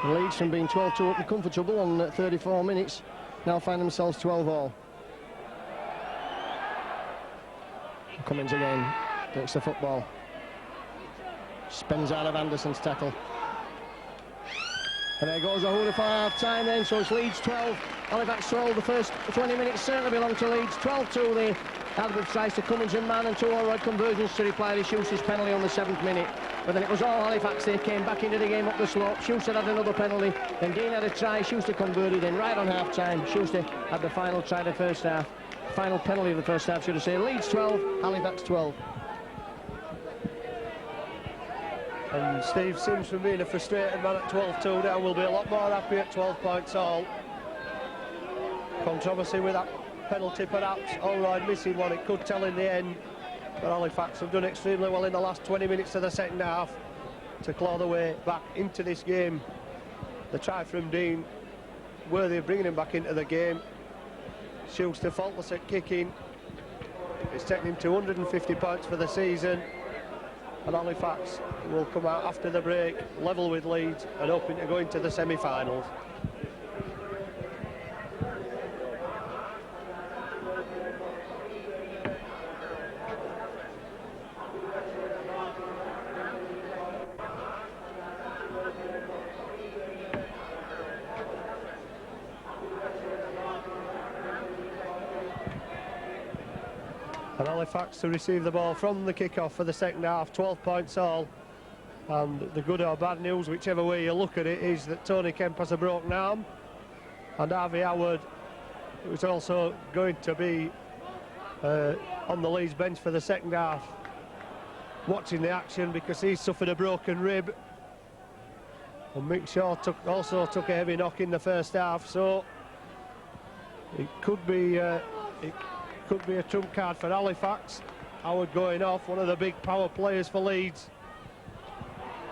The Leeds, from being 12-2 up and comfortable on 34 minutes, now find themselves 12 all. Cummings again takes the football. Spins out of Anderson's tackle. And there goes a hooter for half-time then, so it's Leeds 12, Halifax 12. The first 20 minutes certainly belong to Leeds. 12-2 the Albert tries to Cummings and man, and 2 all-right conversions to reply to Schuster's penalty on the 7th minute. But then it was all Halifax. They came back into the game up the slope. Schuster had another penalty, then Dean had a try. Schuster converted, then right on half-time Schuster had the final try of the first half. Final penalty of the first half, should I say. Leeds 12, Halifax 12. And Steve Sims, from being a frustrated man at 12-2 down, will be a lot more happy at 12 points all. Controversy with that penalty perhaps. Allroyd missing one, it could tell in the end. But Halifax have done extremely well in the last 20 minutes of the second half to claw their way back into this game. The try from Dean, worthy of bringing him back into the game. Schuster faultless at kicking. It's taken him 250 points for the season. And Halifax will come out after the break, level with Leeds, and hoping to go into the semi-finals. And Halifax to receive the ball from the kick-off for the second half, 12 points all. And the good or bad news, whichever way you look at it, is that Tony Kemp has a broken arm, and Harvey Howard, who's also going to be on the Leeds bench for the second half, watching the action because he's suffered a broken rib. And Mick Shaw also took a heavy knock in the first half, so it could be a trump card for Halifax. Howard going off, one of the big power players for Leeds.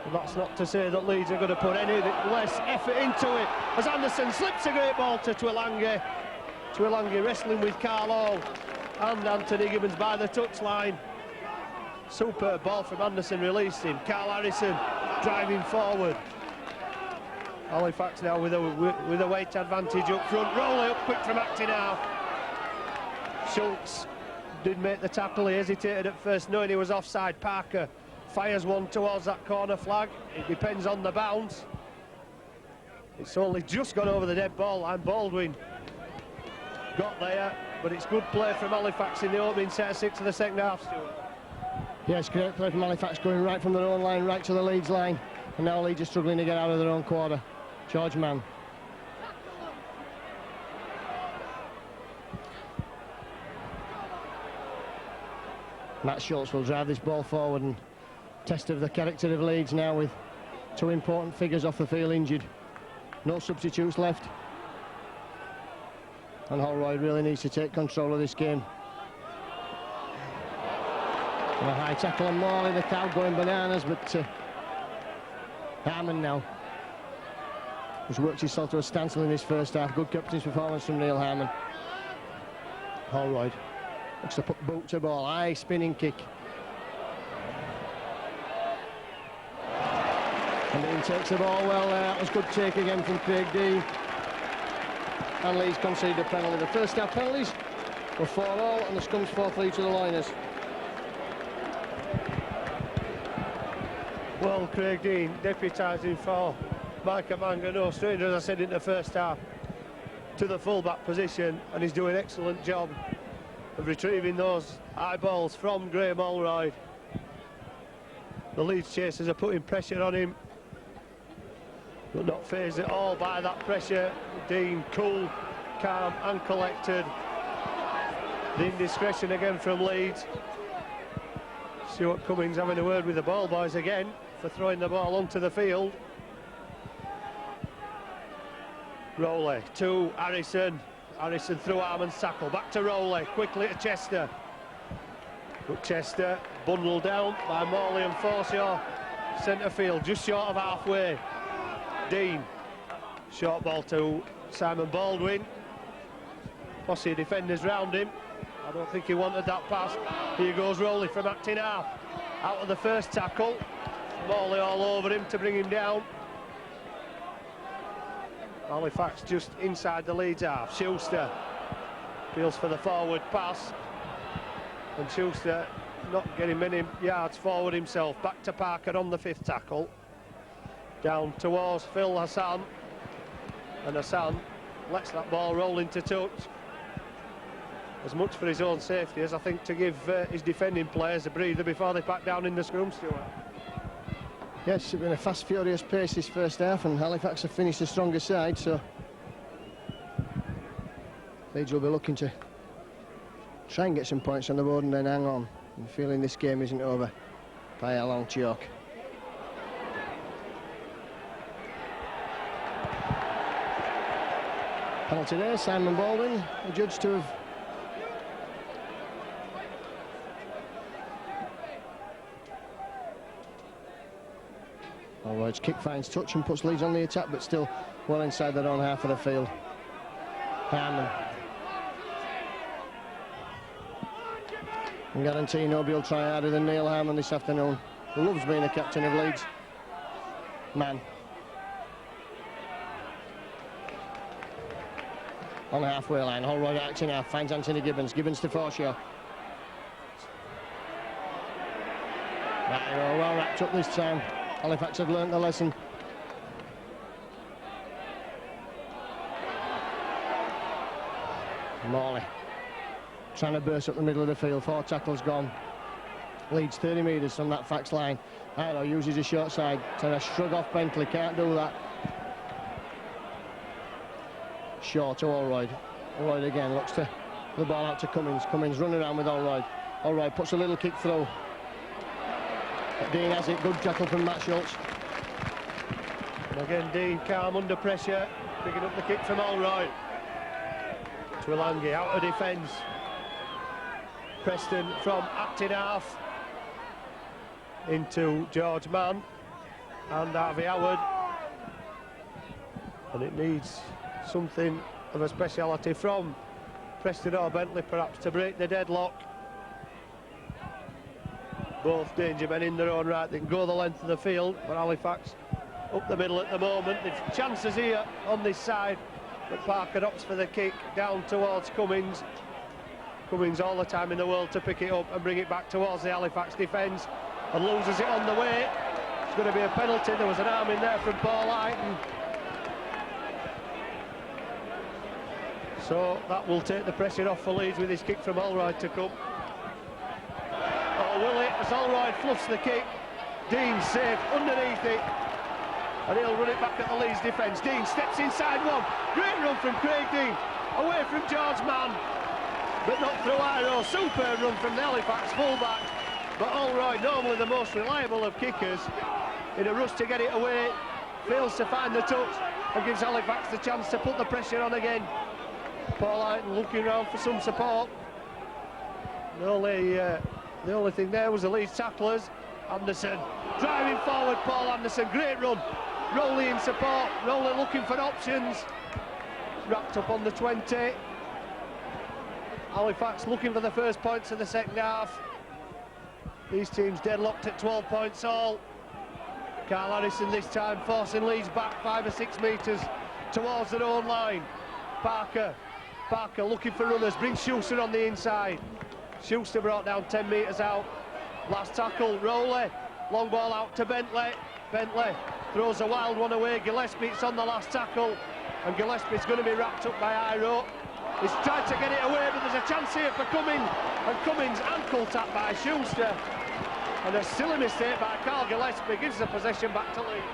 And that's not to say that Leeds are going to put any less effort into it, as Anderson slips a great ball to Twilangi. Twilangi wrestling with Carl Hall and Anthony Gibbons by the touchline. Superb ball from Anderson, released him. Carl Harrison driving forward. Halifax now with a weight advantage up front. Rowley up quick from acting now. Schultz did make the tackle. He hesitated at first, knowing he was offside. Parker fires one towards that corner flag. It depends on the bounce. It's only just gone over the dead ball, and Baldwin got there, but it's good play from Halifax in the opening set of 6 of the second half, Stuart. Yes, great play from Halifax, going right from their own line right to the Leeds line, and now Leeds are struggling to get out of their own quarter. George Mann. Matt Schultz will drive this ball forward, and test of the character of Leeds now, with 2 important figures off the field injured. No substitutes left, and Holroyd really needs to take control of this game. And a high tackle on Morley, the crowd going bananas, but Harmon now. who's worked himself to a standstill in his first half. Good captain's performance from Neil Harmon. Holroyd looks to put boot to ball, high spinning kick. And Dean takes the ball well there. That was good take again from Craig Dean. And Leeds conceded a penalty. The first half penalties were 4-all and the Scums 4-3 to the Liners. Well, Craig Dean deputising for Micah Manga, no stranger, as I said in the first half, to the full-back position, and he's doing an excellent job of retrieving those high balls from Graham Holroyd. The Leeds chasers are putting pressure on him, but not fazed at all by that pressure. Dean cool, calm and collected. The indiscretion again from Leeds. Stuart Cummings having a word with the ball boys again for throwing the ball onto the field. Rowley to Harrison. Harrison through Harmon's tackle. Back to Rowley. Quickly to Chester. But Chester bundled down by Morley and Forshaw. Centre field, just short of halfway. Dean. Short ball to Simon Baldwin. Posse defenders round him. I don't think he wanted that pass. Here goes Rowley from acting half. Out of the first tackle. Morley all over him to bring him down. Halifax just inside the Leeds half. Schuster feels for the forward pass, and Schuster not getting many yards forward himself. Back to Parker on the fifth tackle. Down towards Phil Hassan, and Hassan lets that ball roll into touch. As much for his own safety as I think to give his defending players a breather before they back down in the scrum, Stuart. Yes, it's been a fast, furious pace this first half, and Halifax have finished the stronger side, so Leeds will be looking to try and get some points on the board and then hang on. I'm feeling this game isn't over by a long chalk. Penalty there, Simon Baldwin, adjudged to have Holroyd's kick finds touch and puts Leeds on the attack, but still well inside their own half of the field. Harmon. I guarantee nobody will try harder than Neil Harmon this afternoon. Loves being a captain of Leeds. Man. On the halfway line, Holroyd acting half, finds Anthony Gibbons. Gibbons to Forshaw. Right, well wrapped up this time. Halifax have learnt the lesson. Morley trying to burst up the middle of the field. 4 tackles gone. Leeds 30 metres from that Fax line. Iro uses a short side, trying to shrug off Bentley, can't do that. Shaw to Holroyd. Holroyd again looks to the ball out to Cummings. Cummings running around with Holroyd. Holroyd puts a little kick through. Dean has it, good tackle from Matt Schultz. And again Dean calm under pressure, picking up the kick from Holroyd. Twilangi out of defence. Preston from acting half into George Mann and Harvey Howard. And it needs something of a speciality from Preston or Bentley perhaps to break the deadlock. Both danger men in their own right. They can go the length of the field, but Halifax up the middle at the moment. They've chances here on this side, but Parker opts for the kick down towards Cummings. Cummings all the time in the world to pick it up and bring it back towards the Halifax defence, and loses it on the way. It's going to be a penalty. There was an arm in there from Paul Heighton. So that will take the pressure off for Leeds with his kick from Holroyd to come. Oh, will it? As Holroyd fluffs the kick, Dean safe underneath it, and he'll run it back at the Leeds defence. Dean steps inside one. Great run from Craig Dean, away from George Mann, but not through Iro. Superb run from the Halifax fullback, but Holroyd, normally the most reliable of kickers, in a rush to get it away, fails to find the touch and gives Halifax the chance to put the pressure on again. Paul Heighton looking around for some support. The only thing there was the Leeds tacklers. Anderson driving forward, Paul Anderson, great run Rowley in support. Rowley looking for options. Wrapped up on the 20. Halifax looking for the first points of the second half. These teams deadlocked at 12 points all. Carl Harrison this time forcing Leeds back 5 or 6 metres towards their own line. Parker looking for runners, brings Schuster on the inside. Schuster brought down 10 metres out. Last tackle, Rowley. Long ball out to Bentley. Bentley throws a wild one away. Gillespie's on the last tackle, and Gillespie's going to be wrapped up by Iro. He's tried to get it away, but there's a chance here for Cummins, and Cummins ankle tap by Schuster. And a silly mistake by Carl Gillespie gives the possession back to Leeds.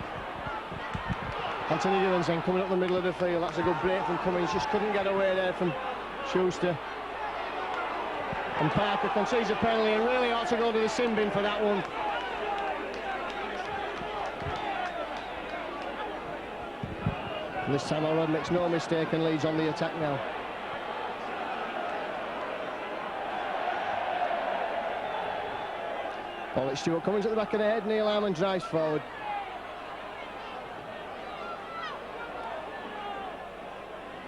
Anthony Gibbons then coming up the middle of the field. That's a good break from Cummins, just couldn't get away there from Schuster. And Parker concedes a penalty and really ought to go to the sin bin for that one. And this time O'Rod makes no mistake and Leeds on the attack now. Paul Stewart Cummins at the back of the head. Neil Harmon drives forward.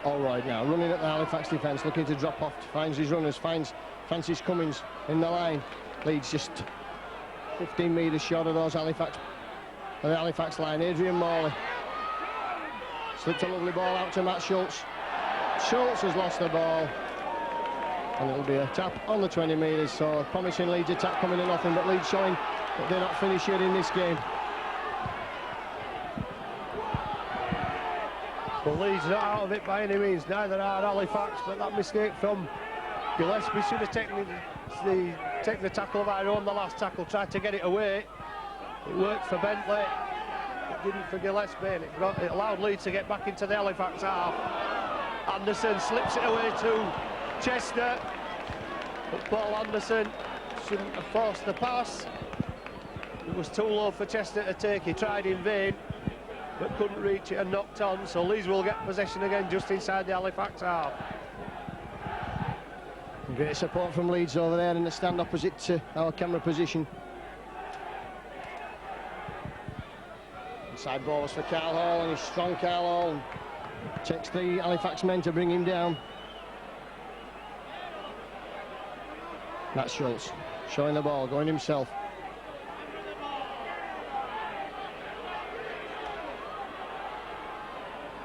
All right now, running at the Halifax defence, looking to drop off, finds his runners, finds Francis Cummins in the line. Leeds just 15 metres short of those Halifax line. Adrian Morley slipped a lovely ball out to Matt Schultz. Schultz has lost the ball, and it'll be a tap on the 20 metres. So a promising Leeds attack coming to nothing, but Leeds showing that they're not finished yet in this game. Well, Leeds not out of it by any means, neither are Halifax, but that mistake from Gillespie should have taken the tackle of Iro on the last tackle, tried to get it away. It worked for Bentley, it didn't for Gillespie, and it allowed Leeds to get back into the Halifax half. Anderson slips it away to Chester, but Paul Anderson shouldn't have forced the pass. It was too low for Chester to take. He tried in vain, but couldn't reach it and knocked on, so Leeds will get possession again just inside the Halifax half. Great support from Leeds over there in the stand opposite to our camera position. Inside ball was for Carl Hall, and he's strong. Carl Hall takes the Halifax men to bring him down. Matt Schultz showing the ball, going himself.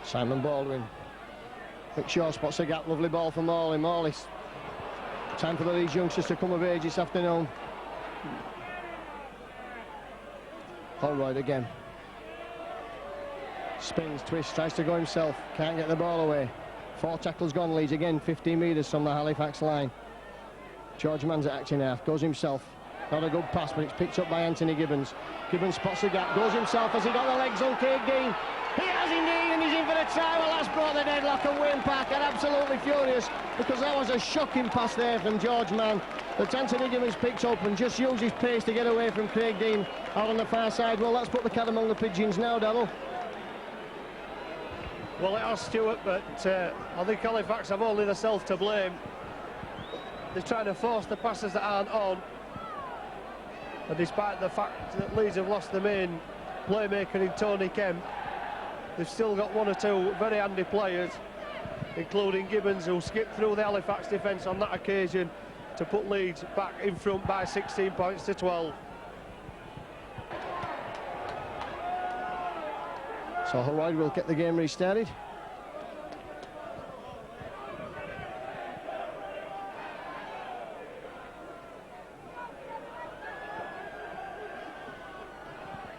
Simon Baldwin. Quick Shaw spots a gap, lovely ball for Morley. Morley. Time for the Leeds youngsters to come of age this afternoon. Holroyd again. Spins, twists, tries to go himself. Can't get the ball away. 4 tackles gone, Leeds again, 15 metres from the Halifax line. George Mann's at acting half, goes himself. Not a good pass, but it's picked up by Anthony Gibbons. Gibbons spots the gap, goes himself. Has he got the legs on Craig Dean? He has indeed, and he's in for the try. Well, that's brought the deadlock, and Wayne Parker absolutely furious because that was a shocking pass there from George Mann that Anthony Gibbons picked up and just used his pace to get away from Craig Dean out on the far side. Well, that's put the cat among the pigeons now, Darryl. Well, it has, Stuart, but I think Halifax have only themselves to blame. They're trying to force the passes that aren't on, and despite the fact that Leeds have lost the main playmaker in Tony Kemp, they've still got 1 or 2 very handy players, including Gibbons, who skipped through the Halifax defence on that occasion to put Leeds back in front by 16 points to 12. So Holroyd will get the game restarted.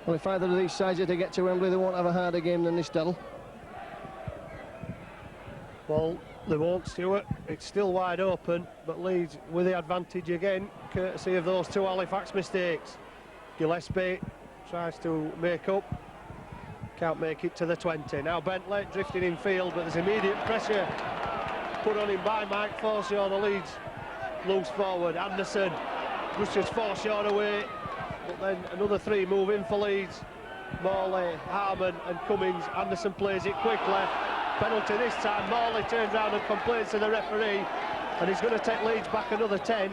Well, if either of these sides are to get to Wembley, they won't have a harder game than this, Darryl. Well, they won't, Stuart. It's still wide open, but Leeds with the advantage again, courtesy of those 2 Halifax mistakes. Gillespie tries to make up, can't make it to the 20. Now Bentley drifting in field, but there's immediate pressure put on him by Mike Forshaw. The Leeds loose forward. Anderson rushes Forshaw away, but then another 3 move in for Leeds. Morley, Harmon and Cummins. Anderson plays it quickly. Penalty this time. Morley turns around and complains to the referee, and he's going to take Leeds back another 10.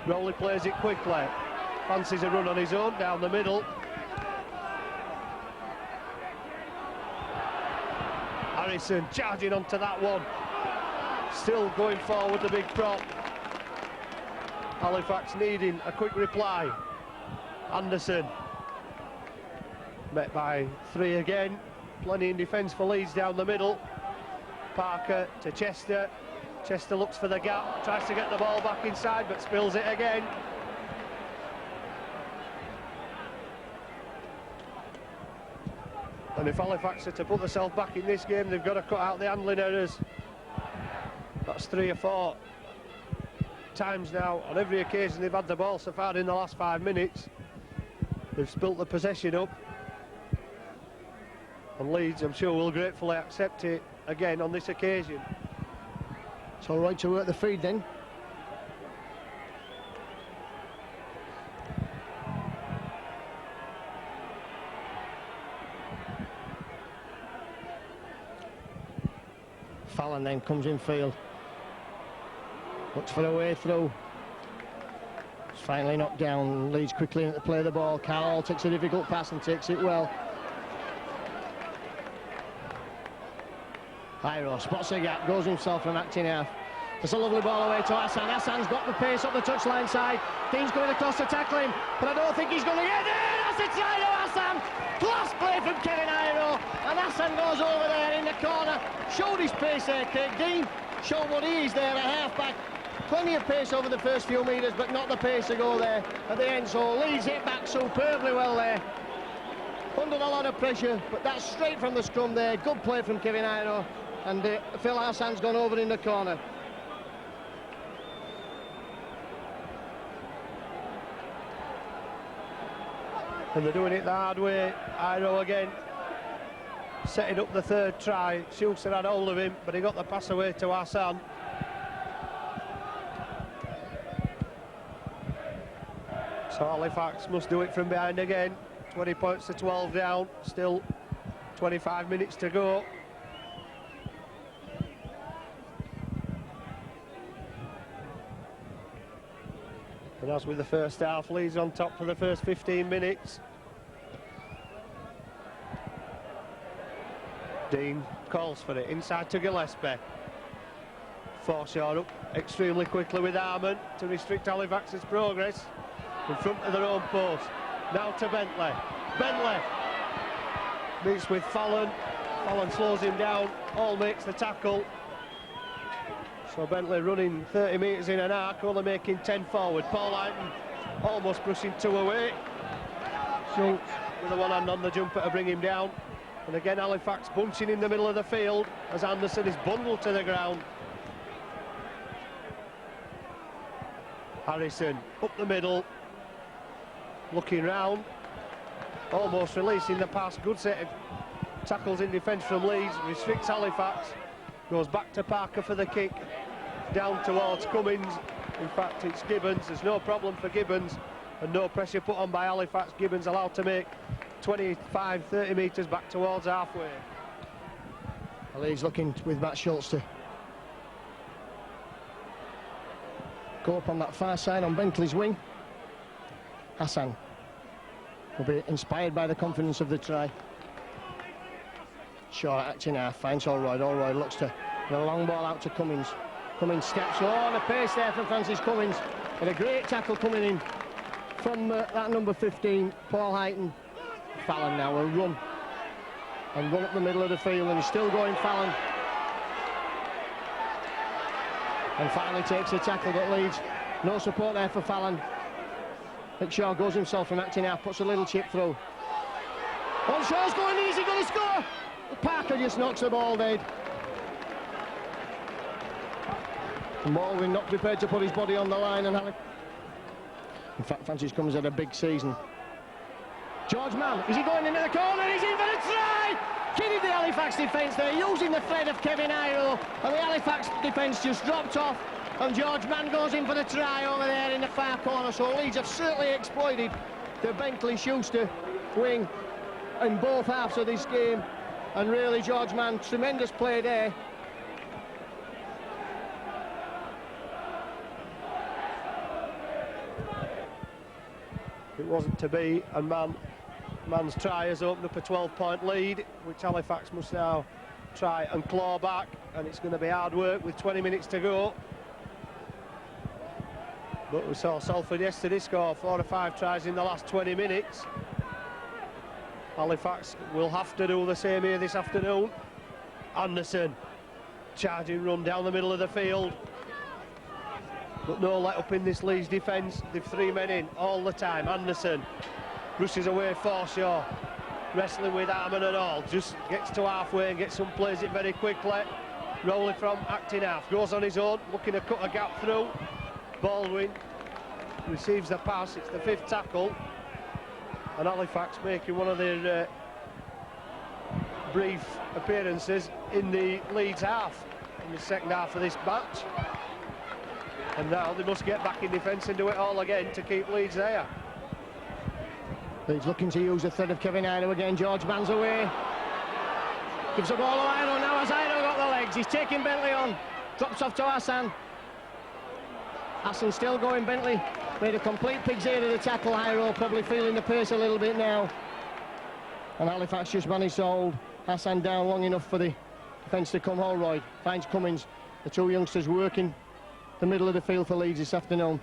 Rowley plays it quickly. Fancies a run on his own down the middle. Harrison charging onto that one. Still going forward, the big prop. Halifax needing a quick reply. Anderson. Met by 3 again. Plenty in defence for Leeds down the middle. Parker to Chester. Chester looks for the gap, tries to get the ball back inside, but spills it again. And if Halifax are to put themselves back in this game, they've got to cut out the handling errors. That's 3 or 4 times now. On every occasion they've had the ball so far in the last 5 minutes, they've spilt the possession up. And Leeds, I'm sure, will gratefully accept it again on this occasion. It's all right to work the feed then. Fallon then comes in field. Looks for a way through. It's finally knocked down. Leeds quickly in to play the ball. Carl takes a difficult pass and takes it well. Iro spots a gap, goes himself from acting half. It's a lovely ball away to Hassan. Hassan's got the pace up the touchline side. Dean's going across to tackle him, but I don't think he's going to get there. That's a try to Hassan. Class play from Kevin Iro, and Hassan goes over there in the corner. Showed his pace there, Kate. Dean showed what he is there at half-back. Plenty of pace over the first few metres, but not the pace to go there at the end. So Leeds hit back superbly well there. Under a lot of pressure, but that's straight from the scrum there. Good play from Kevin Iro. And Phil Hassan's gone over in the corner. And they're doing it the hard way. Iro again, setting up the 3rd try. Schuster had hold of him, but he got the pass away to Hassan. So Halifax must do it from behind again. 20 points to 12 down. Still 25 minutes to go. And as with the first half, Leeds on top for the first 15 minutes. Dean calls for it, inside to Gillespie. Forshaw up extremely quickly with Harmon to restrict Halifax's progress. In front of their own post. Now to Bentley. Bentley meets with Fallon. Fallon slows him down. Hall makes the tackle. So Bentley running 30 metres in an arc, only making 10 forward. Paul Hyton almost brushing 2 away. Schultz with a 1 hand on the jumper to bring him down. And again Halifax bunching in the middle of the field as Anderson is bundled to the ground. Harrison up the middle, looking round, almost releasing the pass. Good set of tackles in defence from Leeds, restricts Halifax. Goes back to Parker for the kick, down towards Cummins. In fact, it's Gibbons. There's no problem for Gibbons, and no pressure put on by Halifax. Gibbons allowed to make 25-30 metres back towards halfway. Leeds looking with Matt Schultz to go up on that far side on Bentley's wing. Hassan will be inspired by the confidence of the try. Shaw acting half, finds Allroyd. Allroyd looks to the long ball out to Cummins. Cummins steps on the pace there from Francis Cummins. And a great tackle coming in from that number 15, Paul Hyton. Fallon now will run up the middle of the field, and he's still going, Fallon. And finally takes the tackle, but Leeds, no support there for Fallon. Shaw goes himself from acting half, puts a little chip through. Oh, Shaw's going easy, going to score! Parker just knocks the ball dead. And Baldwin not prepared to put his body on the line, and in fact, Francis Cummins had a big season. George Mann, is he going into the corner? He's in for the try! Kidding the Halifax defence there, using the thread of Kevin Iro, and the Halifax defence just dropped off, and George Mann goes in for the try over there in the far corner. So Leeds have certainly exploited the Bentley-Schuster wing in both halves of this game, and really George Mann, tremendous play there. It wasn't to be, and Mann's try has opened up a 12-point lead, which Halifax must now try and claw back, and it's going to be hard work with 20 minutes to go. But we saw Salford yesterday score 4 or 5 tries in the last 20 minutes. Halifax will have to do the same here this afternoon. Anderson, charging run down the middle of the field. But no let up in this Leeds defence. They've 3 men in all the time. Anderson rushes away Forshaw, wrestling with Harmon and all. Just gets to halfway and gets some plays it very quickly. Rowley from acting half, goes on his own, looking to cut a gap through. Baldwin receives the pass, it's the 5th tackle. And Halifax making one of their brief appearances in the Leeds half, in the second half of this match. And now they must get back in defence and do it all again to keep Leeds there. Leeds looking to use the threat of Kevin Iro again. George Mann's away. Gives the ball to Iro. Now has Iro got the legs? He's taking Bentley on. Drops off to Hassan. Hassan still going. Bentley made a complete pig's ear of the tackle. Iro probably feeling the pace a little bit now. And Halifax just managed to hold Hassan down long enough for the defence to come. Holroyd finds Cummins. The 2 youngsters working the middle of the field for Leeds this afternoon.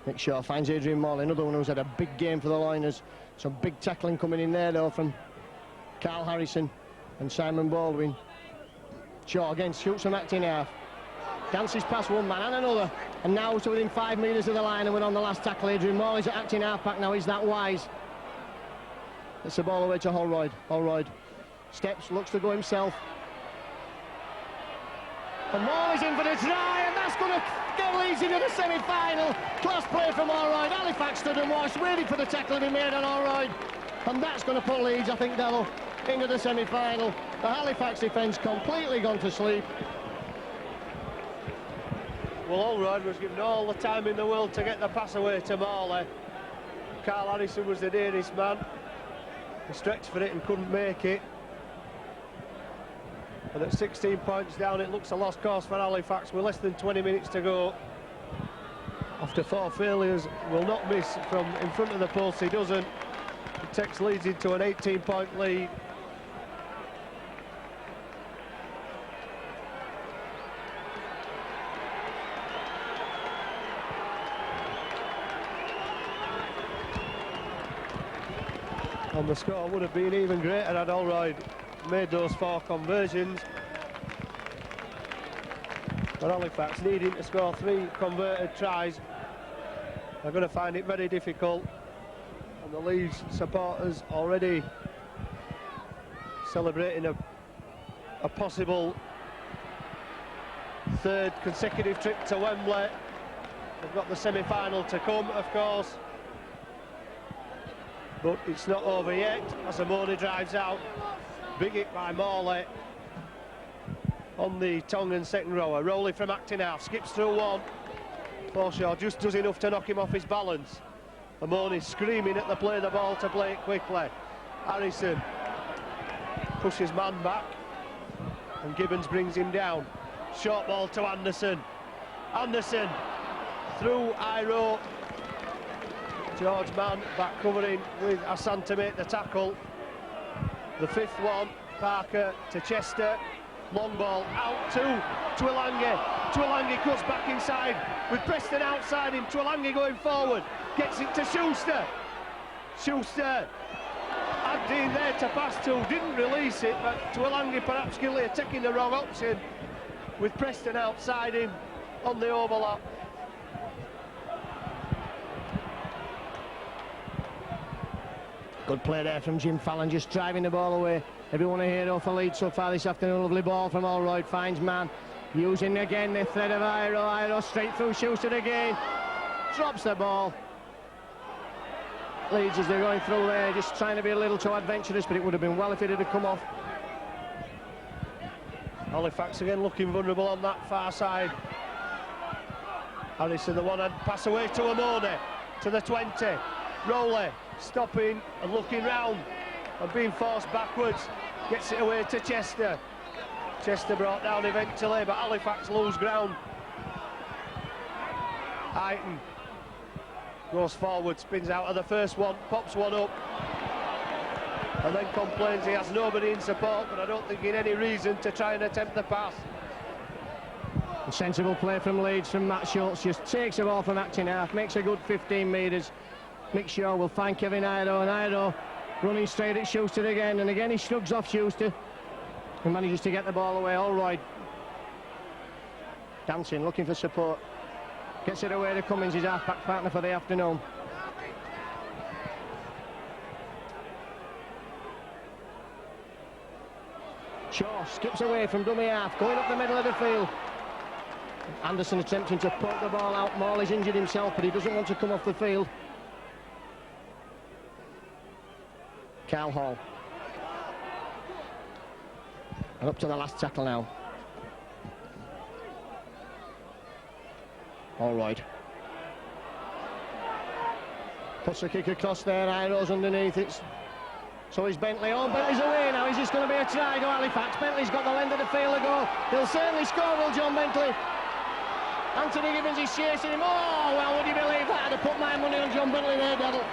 Nick Shaw finds Adrian Morley, another one who's had a big game for the Liners. Some big tackling coming in there though from Carl Harrison and Simon Baldwin. Shaw again shoots from acting half. Dances past one man and another. And now to within 5 metres of the line, and we're on the last tackle. Adrian Morley's at acting half back now. He's that wise. It's the ball away to Holroyd. Holroyd steps, looks to go himself. And Morley's in for the try, and that's going to get Leeds into the semi-final. Class play from Holroyd. Halifax stood and watched, waiting for the tackle to be made on Holroyd. And that's going to put Leeds, I think, Dello, into the semi-final. The Halifax defence completely gone to sleep. Well, Holroyd was given all the time in the world to get the pass away to Morley. Carl Harrison was the nearest man. He stretched for it and couldn't make it. And at 16 points down, it looks a lost cause for Halifax with less than 20 minutes to go. After 4 failures, will not miss from in front of the post. He doesn't. It takes Leeds into an 18-point lead. And the score would have been even greater had Holroyd made those 4 conversions. But Halifax needing to score 3 converted tries. They're going to find it very difficult. And the Leeds supporters already celebrating a possible 3rd consecutive trip to Wembley. They've got the semi-final to come, of course. But it's not over yet as Amoni drives out. Big hit by Morley on the Tongan second rower. Rowley from acting half, skips through one. Forshaw just does enough to knock him off his balance. Amoni screaming at the play of the ball to play it quickly. Harrison pushes man back and Gibbons brings him down. Short ball to Anderson. Anderson through Iro. George Mann back covering with Hassan to make the tackle. The 5th one, Parker to Chester. Long ball out to Twilangi. Twilangi cuts back inside with Preston outside him. Twilangi going forward, gets it to Schuster. Schuster had Dean there to pass to, didn't release it, but Twilangi perhaps guilty of taking the wrong option with Preston outside him on the overlap. Good play there from Jim Fallon, just driving the ball away. Everyone a hero for Leeds so far this afternoon. Lovely ball from Holroyd, finds man. Using again the thread of Iro. Iro straight through Schuster again. Drops the ball. Leeds, as they're going through there, just trying to be a little too adventurous, but it would have been well if it had come off. Halifax again looking vulnerable on that far side. Harrison, the one-hand pass away to Amoni, to the 20. Rowley stopping and looking round and being forced backwards. Gets it away to Chester. Chester brought down eventually, but Halifax lose ground. Aiton goes forward, spins out of the first one, pops one up. and then complains he has nobody in support, but I don't think he had any reason to try and attempt the pass. A sensible play from Leeds, from Matt Schultz, just takes the ball from acting half, makes a good 15 metres. Mick Shaw will find Kevin Ido, and Ido running straight at Schuster again, and again he shrugs off Schuster and manages to get the ball away. Allroyd dancing, looking for support, gets it away to Cummins, his half-back partner for the afternoon. Shaw skips away from dummy half, going up the middle of the field. Anderson attempting to poke the ball out. Morley's injured himself, but he doesn't want to come off the field. Thrum Hall. And up to the last tackle now. Allroyd. Puts the kick across there, Iro's underneath it. So is Bentley. Oh, Bentley's away now. Is this going to be a try to Halifax? Bentley's got the length of the field to go. He'll certainly score, will John Bentley. Anthony Gibbons is chasing him. Oh, well, would you believe that? I'd have put my money on John Bentley there, Devil.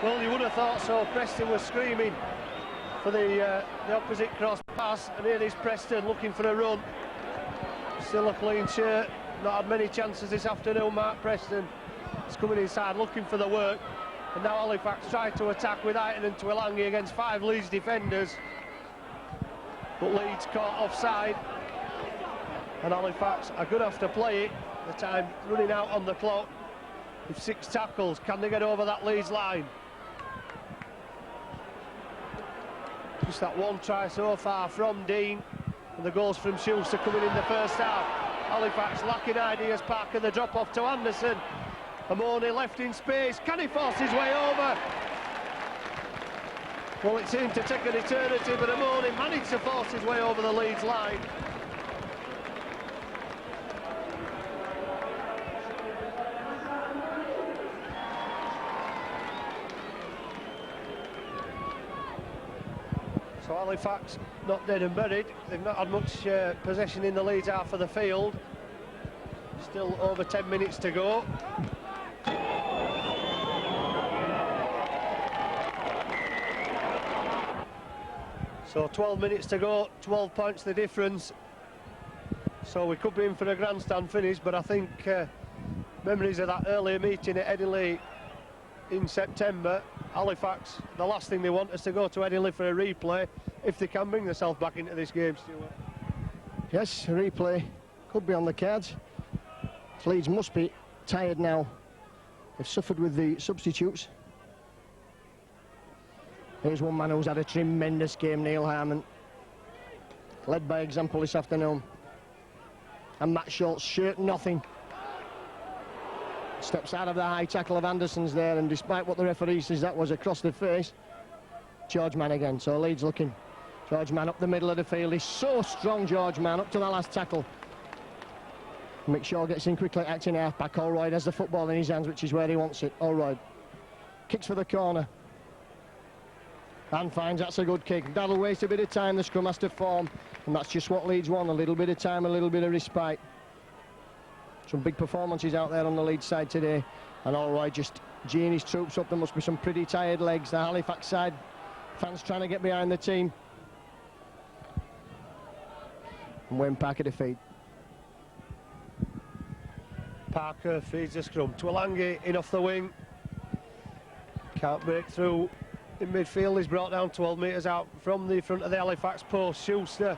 Well, you would have thought so. Preston was screaming for the opposite cross pass, and here is Preston looking for a run. Still a clean shirt. Not had many chances this afternoon, Mark Preston. He's coming inside looking for the work. And now Halifax tried to attack with Aiton and Twilangi against 5 Leeds defenders. But Leeds caught offside. And Halifax are going to have to play it. The time running out on the clock. With 6 tackles, can they get over that Leeds line? Just that one try so far from Dean. And the goals from Schuster coming in the first half. Halifax lacking ideas, Parker, the drop off to Anderson. Amoni left in space, can he force his way over? Well, it seemed to take an eternity, but Amoni managed to force his way over the Leeds line. So Halifax not dead and buried. They've not had much possession in the Leeds half of the field. Still over 10 minutes to go. So 12 minutes to go, 12 points the difference. So we could be in for a grandstand finish, but I think memories of that earlier meeting at Headingley in September, Halifax, the last thing they want is to go to Headingley for a replay, if they can bring themselves back into this game, Stuart. Yes, a replay could be on the cards. Leeds must be tired now. They've suffered with the substitutes. Here's one man who's had a tremendous game, Neil Harmon. Led by example this afternoon. And Matt Schultz, shirt nothing. Steps out of the high tackle of Anderson's there, and despite what the referee says that was across the face, George Mann again. So Leeds looking. George Mann up the middle of the field. He's so strong, George Mann, up to the last tackle. Mick Shaw gets in quickly, acting half-back. Allroyd has the football in his hands, which is where he wants it. Allroyd kicks for the corner. And finds that's a good kick. That'll waste a bit of time, the scrum has to form. And that's just what Leeds want, a little bit of time, a little bit of respite. Some big performances out there on the Leeds side today. And Allroyd just geeing his troops up. There must be some pretty tired legs. The Halifax side, fans trying to get behind the team. And Wayne Parker to feed. Parker feeds the scrum. Twilangi in off the wing. Can't break through in midfield. He's brought down 12 metres out from the front of the Halifax post. Schuster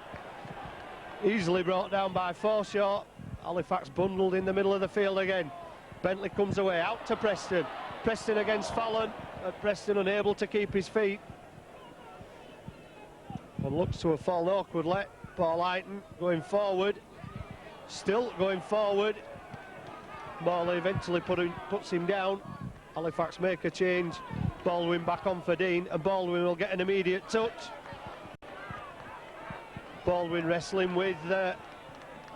easily brought down by Forshaw. Halifax bundled in the middle of the field again. Bentley comes away out to Preston. Preston against Fallon. Preston unable to keep his feet. And looks to have fallen awkwardly. Paul Aiton going forward. Still going forward. Morley eventually puts him down. Halifax make a change. Baldwin back on for Dean, and Baldwin will get an immediate touch. Baldwin wrestling with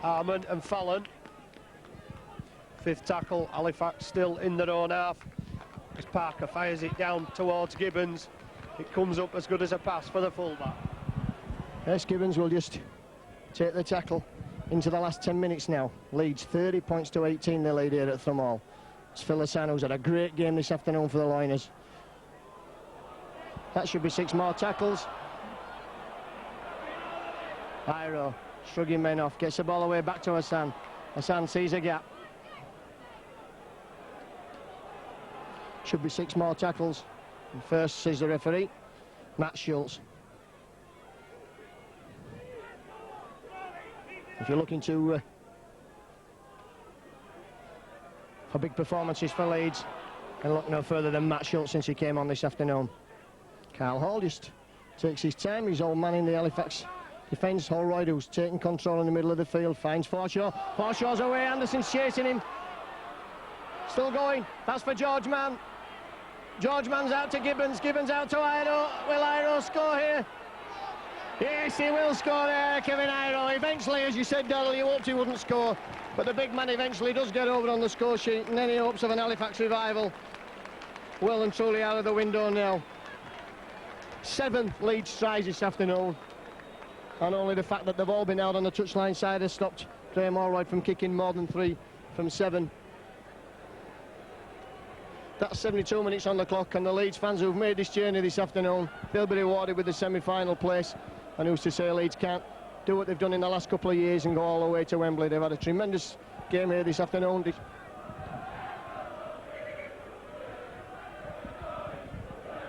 Harmon and Fallon. 5th tackle, Halifax still in their own half. As Parker fires it down towards Gibbons. It comes up as good as a pass for the fullback. Yes, Gibbons will just take the tackle into the last 10 minutes now. Leeds 30 points to 18 they lead here at Thrum Hall. It's Filisano's had a great game this afternoon for the Liners. That should be 6 more tackles. Iro shrugging men off, gets the ball away back to Hassan. Hassan sees a gap. Should be 6 more tackles. And first, says the referee, Matt Schultz. If you're looking to for big performances for Leeds, and look no further than Matt Schultz since he came on this afternoon. Thrum Hall just takes his time. He's old man in the Halifax defence. Holroyd, who's taking control in the middle of the field, finds Forshaw. Forshaw's away, Anderson's chasing him. Still going, that's for George Mann. George Mann's out to Gibbons, Gibbons out to Iro. Will Iro score here? Yes, he will score there, Kevin Iro. Eventually, as you said, Darrell, you hoped he wouldn't score, but the big man eventually does get over on the score sheet, and any hopes of an Halifax revival well and truly out of the window now. 7 Leeds tries this afternoon, and only the fact that they've all been out on the touchline side has stopped Graham Allroyd from kicking more than 3 from 7. That's 72 minutes on the clock, and the Leeds fans who've made this journey this afternoon, they'll be rewarded with the semi-final place. And who's to say Leeds can't do what they've done in the last couple of years and go all the way to Wembley. They've had a tremendous game here this afternoon.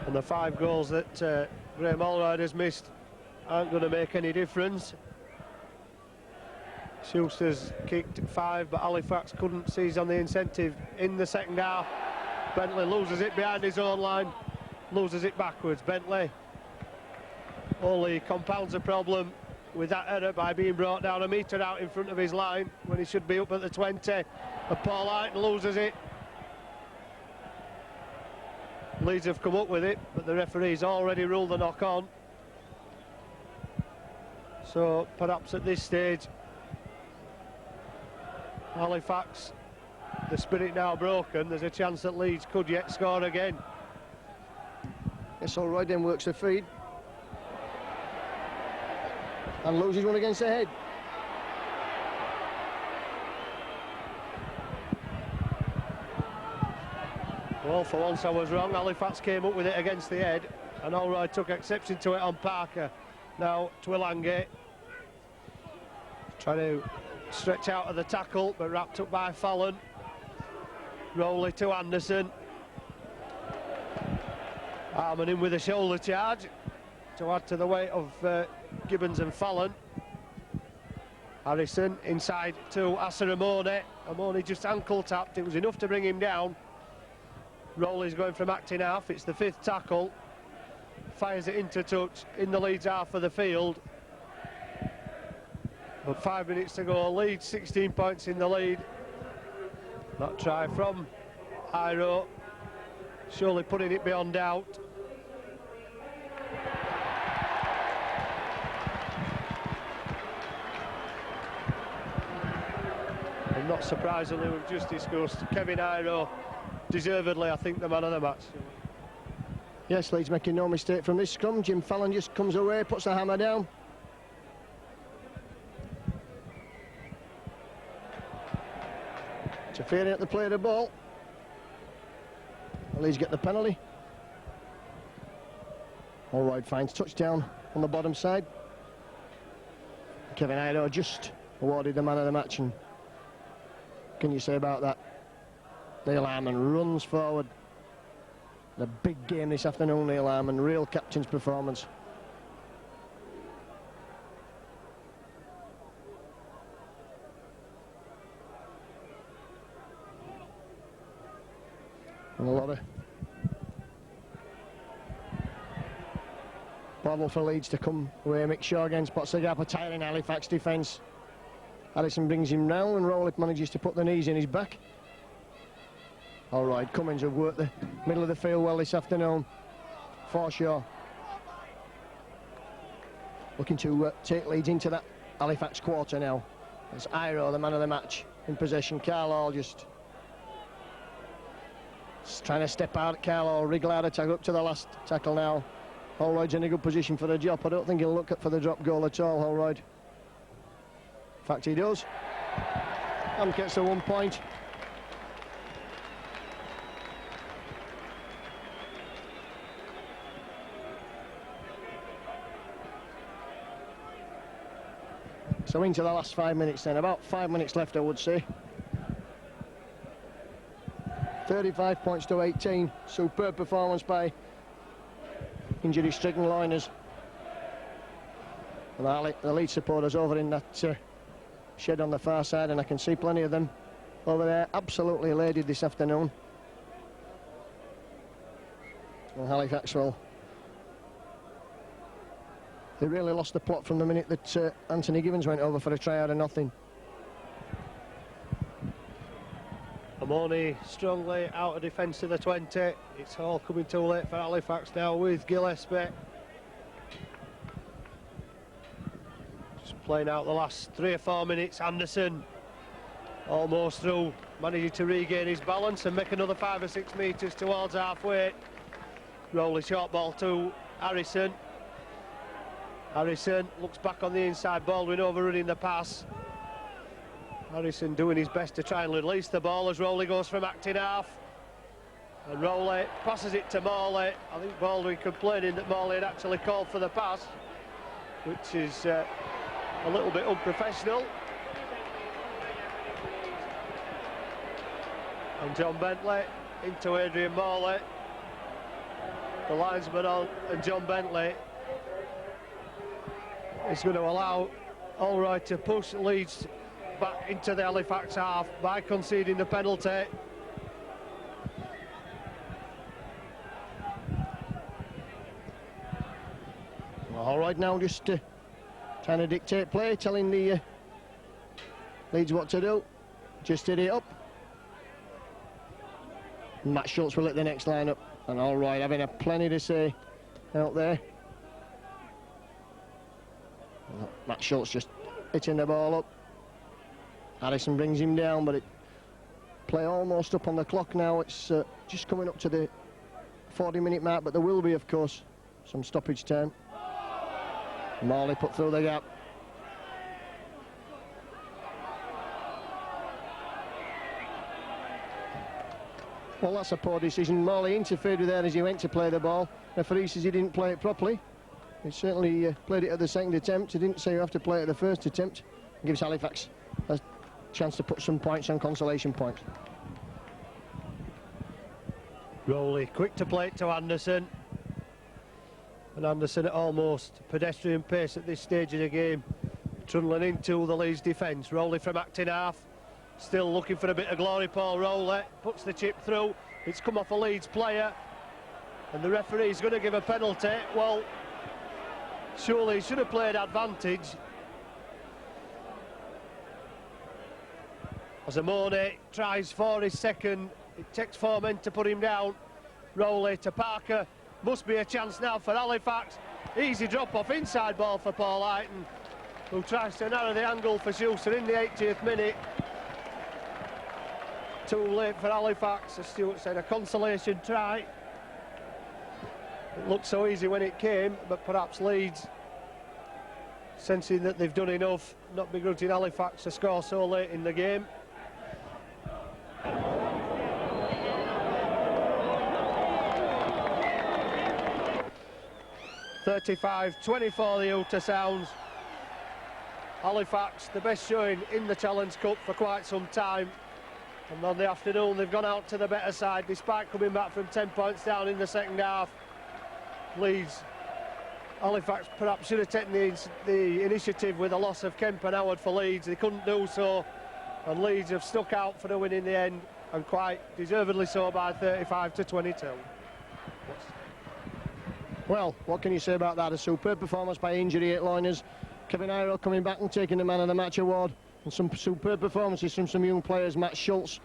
And the 5 goals that Graham Allroyd has missed aren't going to make any difference. Schuster's kicked 5, but Halifax couldn't seize on the incentive in the second half. Bentley loses it behind his own line, loses it backwards. Bentley only compounds the problem with that error by being brought down a metre out in front of his line when he should be up at the 20. And Paul Hyton loses it. Leeds have come up with it, but the referee's already ruled the knock on. So perhaps at this stage, Halifax, the spirit now broken, there's a chance that Leeds could yet score again. Yes, Allroyd then works the feed and loses one against the head. Well, for once I was wrong. Halifax came up with it against the head, and Allroyd took exception to it on Parker. Now Twilange trying to stretch out of the tackle, but wrapped up by Fallon. Rowley to Anderson. Harmon in with a shoulder charge to add to the weight of Gibbons and Fallon. Harrison inside to Asa Amone. Amone just ankle tapped. It was enough to bring him down. Rowley's going from acting half. It's the 5th tackle. Fires it into touch in the Leeds half of the field. But 5 minutes to go. Leeds 16 points in the lead. That try from Iro, surely putting it beyond doubt. And not surprisingly, we've just discussed Kevin Iro, deservedly, I think, the man of the match. Yes, Leeds making no mistake from this scrum. Jim Fallon just comes away, puts the hammer down. Interfering at the play of the ball. Leeds get the penalty. Allroyd finds touchdown on the bottom side. Kevin Iro just awarded the man of the match, and what can you say about that? Neil Harmon runs forward. The big game this afternoon, Neil Harmon, real captain's performance. And a lot of bottle for Leeds to come away. Mick Shaw again spots the gap, a tiring Halifax defence. Harrison brings him round, and Rowley manages to put the knees in his back. All right, Cummins have worked the middle of the field well this afternoon. Forshaw looking to take Leeds into that Halifax quarter now. It's Iro, the man of the match, in possession. Carlisle just trying to step out. Carlisle wriggle out of tackle up to the last tackle now. Holroyd's in a good position for the drop. I don't think he'll look for the drop goal at all, Holroyd. In fact, he does. And gets the 1 point. So into the last 5 minutes then, about 5 minutes left I would say. 35 points to 18, superb performance by injury-stricken Liners. And the Leeds supporters over in that shed on the far side, and I can see plenty of them over there, absolutely elated this afternoon. And Halifax, well, they really lost the plot from the minute that Anthony Gibbons went over for a try out of nothing. Amoni strongly out of defence to the 20. It's all coming too late for Halifax now with Gillespie. Just playing out the last 3 or 4 minutes. Anderson almost through, managing to regain his balance and make another 5 or 6 metres towards halfway. Rowley short ball to Harrison. Harrison looks back on the inside, Baldwin overrunning the pass. Harrison doing his best to try and release the ball as Rowley goes from acting half. And Rowley passes it to Morley. I think Baldwin complaining that Morley had actually called for the pass, which is a little bit unprofessional. And John Bentley into Adrian Morley. The linesman and John Bentley is going to allow Allroyd to push Leeds back into the Halifax half by conceding the penalty. Allroyd now just trying to dictate play, telling the Leeds what to do. Just did it up. Matt Schultz will at the next line up, and Allroyd having a plenty to say out there. Matt Schultz just hitting the ball up. Harrison brings him down, but it play almost up on the clock now. It's just coming up to the 40-minute mark, but there will be, of course, some stoppage time. Morley put through the gap. Well, that's a poor decision. Morley interfered with there as he went to play the ball. Referee says he didn't play it properly. He certainly played it at the second attempt. He didn't say you have to play it at the first attempt. It gives Halifax a chance to put some points on, consolation points. Rowley quick to play it to Anderson. And Anderson at almost pedestrian pace at this stage of the game, trundling into the Leeds defence. Rowley from acting half, still looking for a bit of glory. Paul Rowley puts the chip through. It's come off a Leeds player, and the referee's going to give a penalty. Well, surely he should have played advantage. As Amoni tries for his second, it takes 4 men to put him down. Rowley to Parker. Must be a chance now for Halifax. Easy drop off, inside ball for Paul Eighton, who tries to narrow the angle for Schuster in the 80th minute. Too late for Halifax, as Stuart said, a consolation try. It looked so easy when it came, but perhaps Leeds, sensing that they've done enough, not begrudging Halifax to score so late in the game. (35-24) the Uta sounds. Halifax, the best showing in the Challenge Cup for quite some time, and on the afternoon they've gone out to the better side despite coming back from 10 points down in the second half. Leeds, Halifax perhaps should have taken the initiative with the loss of Kemp and Howard for Leeds. They couldn't do so, and Leeds have stuck out for the win in the end, and quite deservedly so by 35-22. Well, what can you say about that? A superb performance by injury 8 liners. Kevin Iro coming back and taking the Man of the Match award, and some superb performances from some young players. Matt Schultz,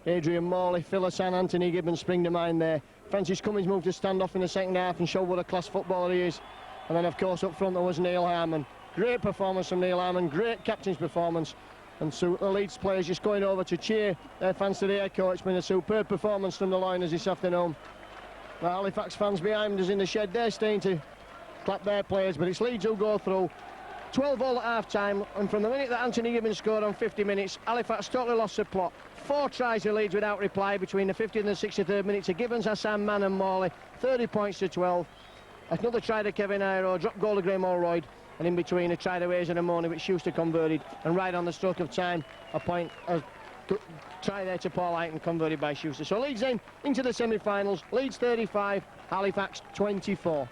Adrian Morley, Phyllis and Anthony Gibbons spring to mind there. Francis Cummins moved to stand off in the second half and showed what a class footballer he is. And then, of course, up front there was Neil Harmon. Great performance from Neil Harmon, great captain's performance. And so the Leeds players just going over to cheer their fans to the echo. It's been a superb performance from the liners this afternoon. The Halifax fans behind us in the shed, they're staying to clap their players, but it's Leeds who go through. 12-all at half-time, and from the minute that Anthony Gibbons scored on 50 minutes, Halifax totally lost the plot. 4 tries to Leeds without reply between the 50th and the 63rd minute to Gibbons, Hassan, Mann and Morley. 30 points to 12. Another try to Kevin Iro, drop goal to Graham Allroyd. and in between a try away and a Moni, which Schuster converted, and right on the stroke of time, a point, a try there to Paul Eiton, converted by Schuster. So Leeds then into the semi-finals. Leeds 35, Halifax 24.